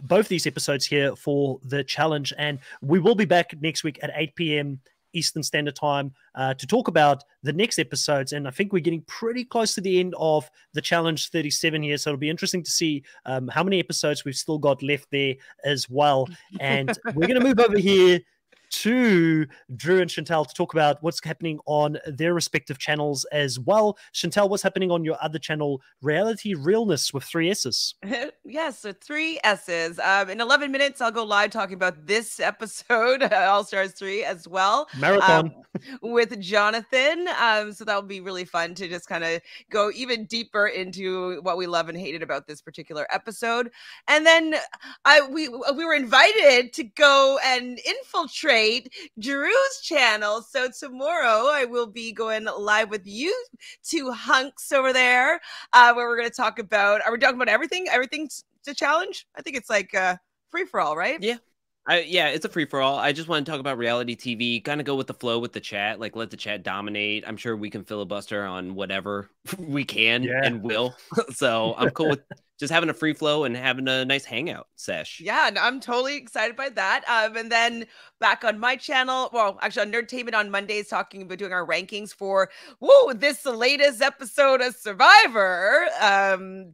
both these episodes here for the challenge, and we will be back next week at 8 p.m. Eastern Standard Time to talk about the next episodes. And I think we're getting pretty close to the end of the challenge 37 here, so it'll be interesting to see how many episodes we've still got left there as well. And we're going to move over here to Drew and Chantel to talk about what's happening on their respective channels as well. Chantel, what's happening on your other channel, Reality Realness, with 3 S's? Yes, so 3 S's. In 11 minutes, I'll go live talking about this episode, All Stars 3 as well. Marathon. With Jonathan. So that will be really fun to just kind of go even deeper into what we love and hated about this particular episode. And then we were invited to go and infiltrate Drew's channel. So tomorrow I will be going live with you 2 hunks over there, where we're going to talk about, are we talking about everything? Everything's the challenge? I think it's like free for all, right? Yeah. Yeah, it's a free-for-all. I just want to talk about reality TV, kind of go with the flow with the chat, like let the chat dominate. I'm sure we can filibuster on whatever we can and will. So I'm cool with just having a free flow and having a nice hangout sesh. Yeah, and I'm totally excited by that. And then back on my channel, well, actually on Nerdtainment on Mondays, talking about doing our rankings for this latest episode of Survivor.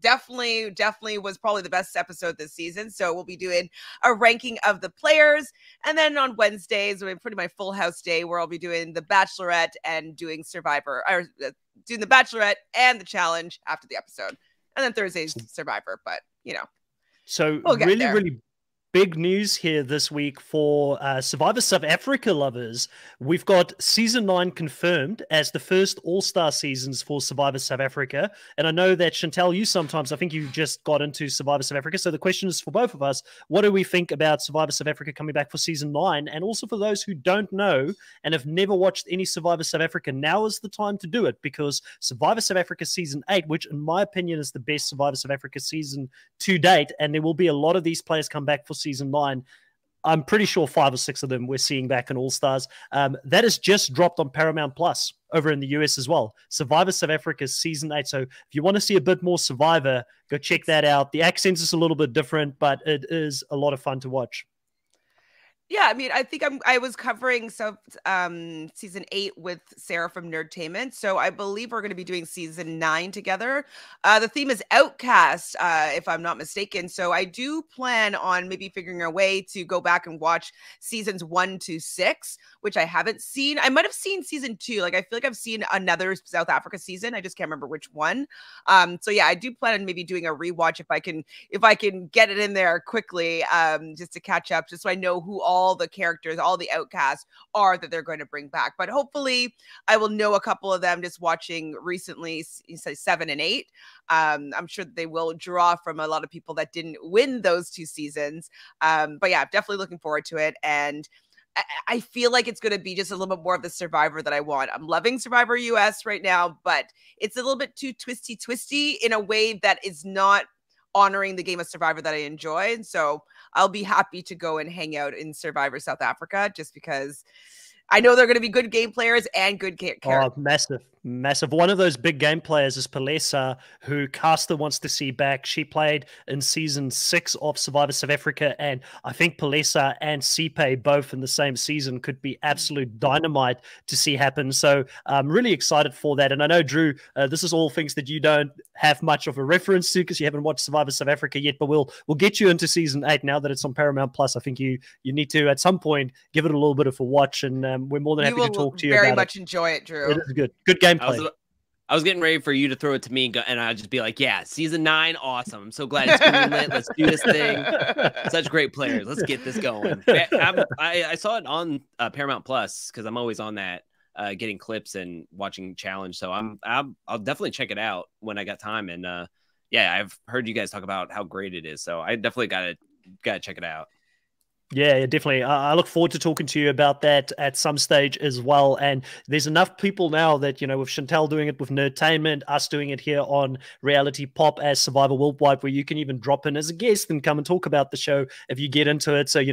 Definitely was probably the best episode this season. So we'll be doing a ranking of the players, and then on Wednesdays, we're pretty my Full House day, where I'll be doing the Bachelorette and doing Survivor, or doing the Bachelorette and the challenge after the episode. And then Thursday's Survivor, but So we'll really big news here this week for Survivor South Africa lovers. We've got season 9 confirmed as the first All-Star seasons for Survivor South Africa. And I know that Chantal, I think you just got into Survivor South Africa. So the question is for both of us, what do we think about Survivor South Africa coming back for season 9? And also for those who don't know and have never watched any Survivor South Africa, now is the time to do it, because Survivor South Africa season 8, which in my opinion is the best Survivor South Africa season to date, and there will be a lot of these players come back for season 9. I'm pretty sure 5 or 6 of them we're seeing back in All Stars. That has just dropped on Paramount Plus over in the US as well. Survivor South Africa season 8. So if you want to see a bit more Survivor, go check that out. The accents is a little bit different, but it is a lot of fun to watch. Yeah, I mean, I think I was covering season 8 with Sarah from Nerdtainment, so I believe we're going to be doing season 9 together. The theme is Outcast, if I'm not mistaken. So I do plan on maybe figuring a way to go back and watch seasons 1 to 6, which I haven't seen. I might have seen season 2. Like, I feel like I've seen another South Africa season. I just can't remember which one. So yeah, I do plan on maybe doing a rewatch if I can get it in there quickly, just to catch up, just so I know who all the characters, all the outcasts are that they're going to bring back. But hopefully I will know a couple of them just watching recently, say 7 and 8. I'm sure that they will draw from a lot of people that didn't win those 2 seasons. But yeah, I'm definitely looking forward to it. And I feel like it's going to be just a little bit more of the Survivor that I want. I'm loving Survivor US right now, but it's a little bit too twisty in a way that is not honoring the game of Survivor that I enjoy. And so I'll be happy to go and hang out in Survivor South Africa, just because I know they're going to be good game players and good characters. Oh, massive. One of those big game players is Palesa, who Caster wants to see back. She played in season 6 of Survivor South Africa, and I think Palesa and Sipe both in the same season could be absolute dynamite to see happen. So I'm really excited for that. And I know, Drew, this is all things that you don't have much of a reference to because you haven't watched Survivor South Africa yet, but we'll get you into season 8 now that it's on Paramount Plus. I think you need to at some point give it a little bit of a watch, and we're more than happy to talk to you about it. Very much enjoy it, Drew. It is good gameplay. I was getting ready for you to throw it to me, and I'd just be like, yeah, season 9, awesome. I'm so glad it's greenlit. Let's do this thing. Such great players. Let's get this going. I saw it on Paramount Plus because I'm always on that, getting clips and watching Challenge. So I'll definitely check it out when I got time. And yeah, I've heard you guys talk about how great it is. So I definitely gotta check it out. Yeah, definitely. I look forward to talking to you about that at some stage as well. And there's enough people now that, with Chantal doing it with Nerdtainment, us doing it here on Reality Pop as Survivor Worldwide, where you can even drop in as a guest and come and talk about the show if you get into it. So,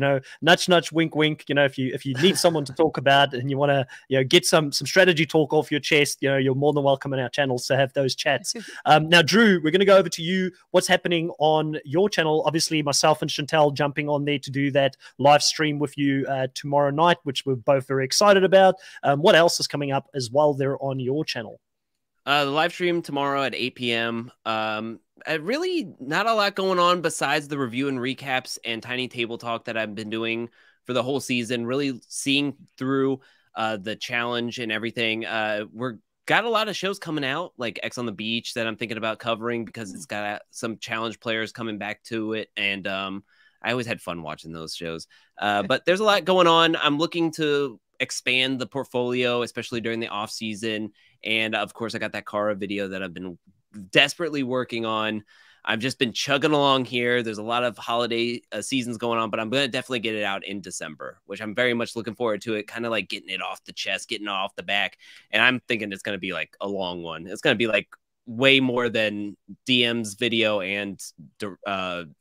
nudge, nudge, wink, wink. If you need someone to talk about and you want to, get some strategy talk off your chest, you're more than welcome on our channels to have those chats. Now, Drew, we're going to go over to you. What's happening on your channel? Obviously, myself and Chantal jumping on there to do that live stream with you tomorrow night, which we're both very excited about. What else is coming up as well there on your channel? The live stream tomorrow at 8 p.m. Really not a lot going on besides the review and recaps and Tiny Table Talk that I've been doing for the whole season, really seeing through the challenge and everything. We're got a lot of shows coming out, like X on the Beach, that I'm thinking about covering because it's got some challenge players coming back to it. And I always had fun watching those shows. But there's a lot going on. I'm looking to expand the portfolio, especially during the off season. And of course, I got that Kara video that I've been desperately working on. I've just been chugging along here. There's a lot of holiday seasons going on, but I'm going to definitely get it out in December, which I'm very much looking forward to it. Kind of like getting it off the chest, getting it off the back. And I'm thinking it's going to be like a long one. It's going to be like way more than DM's video and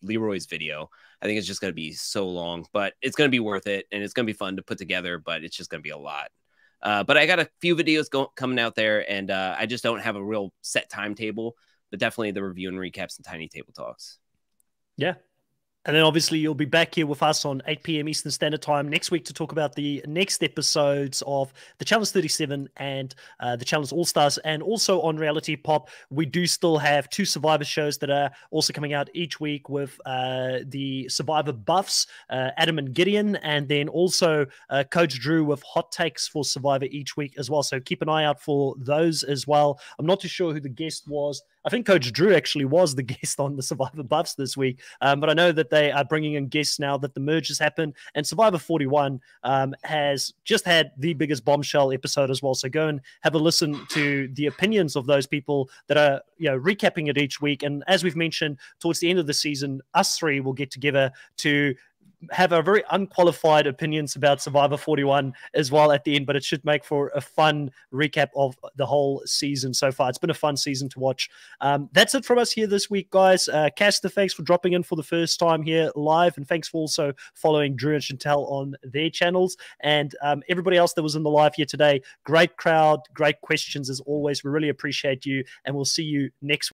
Leroy's video. I think it's just going to be so long, but it's going to be worth it. And it's going to be fun to put together, but it's just going to be a lot. But I got a few videos coming out there, and I just don't have a real set timetable. but definitely the review and recaps and Tiny Table Talks. Yeah. And then obviously you'll be back here with us on 8 p.m. Eastern Standard Time next week to talk about the next episodes of the Challenge 37 and the Challenge All-Stars. And also on Reality Pop, we do still have 2 Survivor shows that are also coming out each week with the Survivor buffs, Adam and Gideon, and then also Coach Drew with hot takes for Survivor each week as well. So keep an eye out for those as well. I'm not too sure who the guest was. I think Coach Drew actually was the guest on the Survivor buffs this week, but I know that they are bringing in guests now that the merge has happened, and Survivor 41 has just had the biggest bombshell episode as well. So go and have a listen to the opinions of those people that are, recapping it each week. And as we've mentioned, towards the end of the season, us 3 will get together to have a very unqualified opinions about Survivor 41 as well at the end, but it should make for a fun recap of the whole season so far. It's been a fun season to watch. That's it from us here this week, guys. Caster, thanks for dropping in for the first time here live, and thanks for also following Drew and Chantel on their channels. And everybody else that was in the live here today, great crowd, great questions as always. We really appreciate you, and we'll see you next week.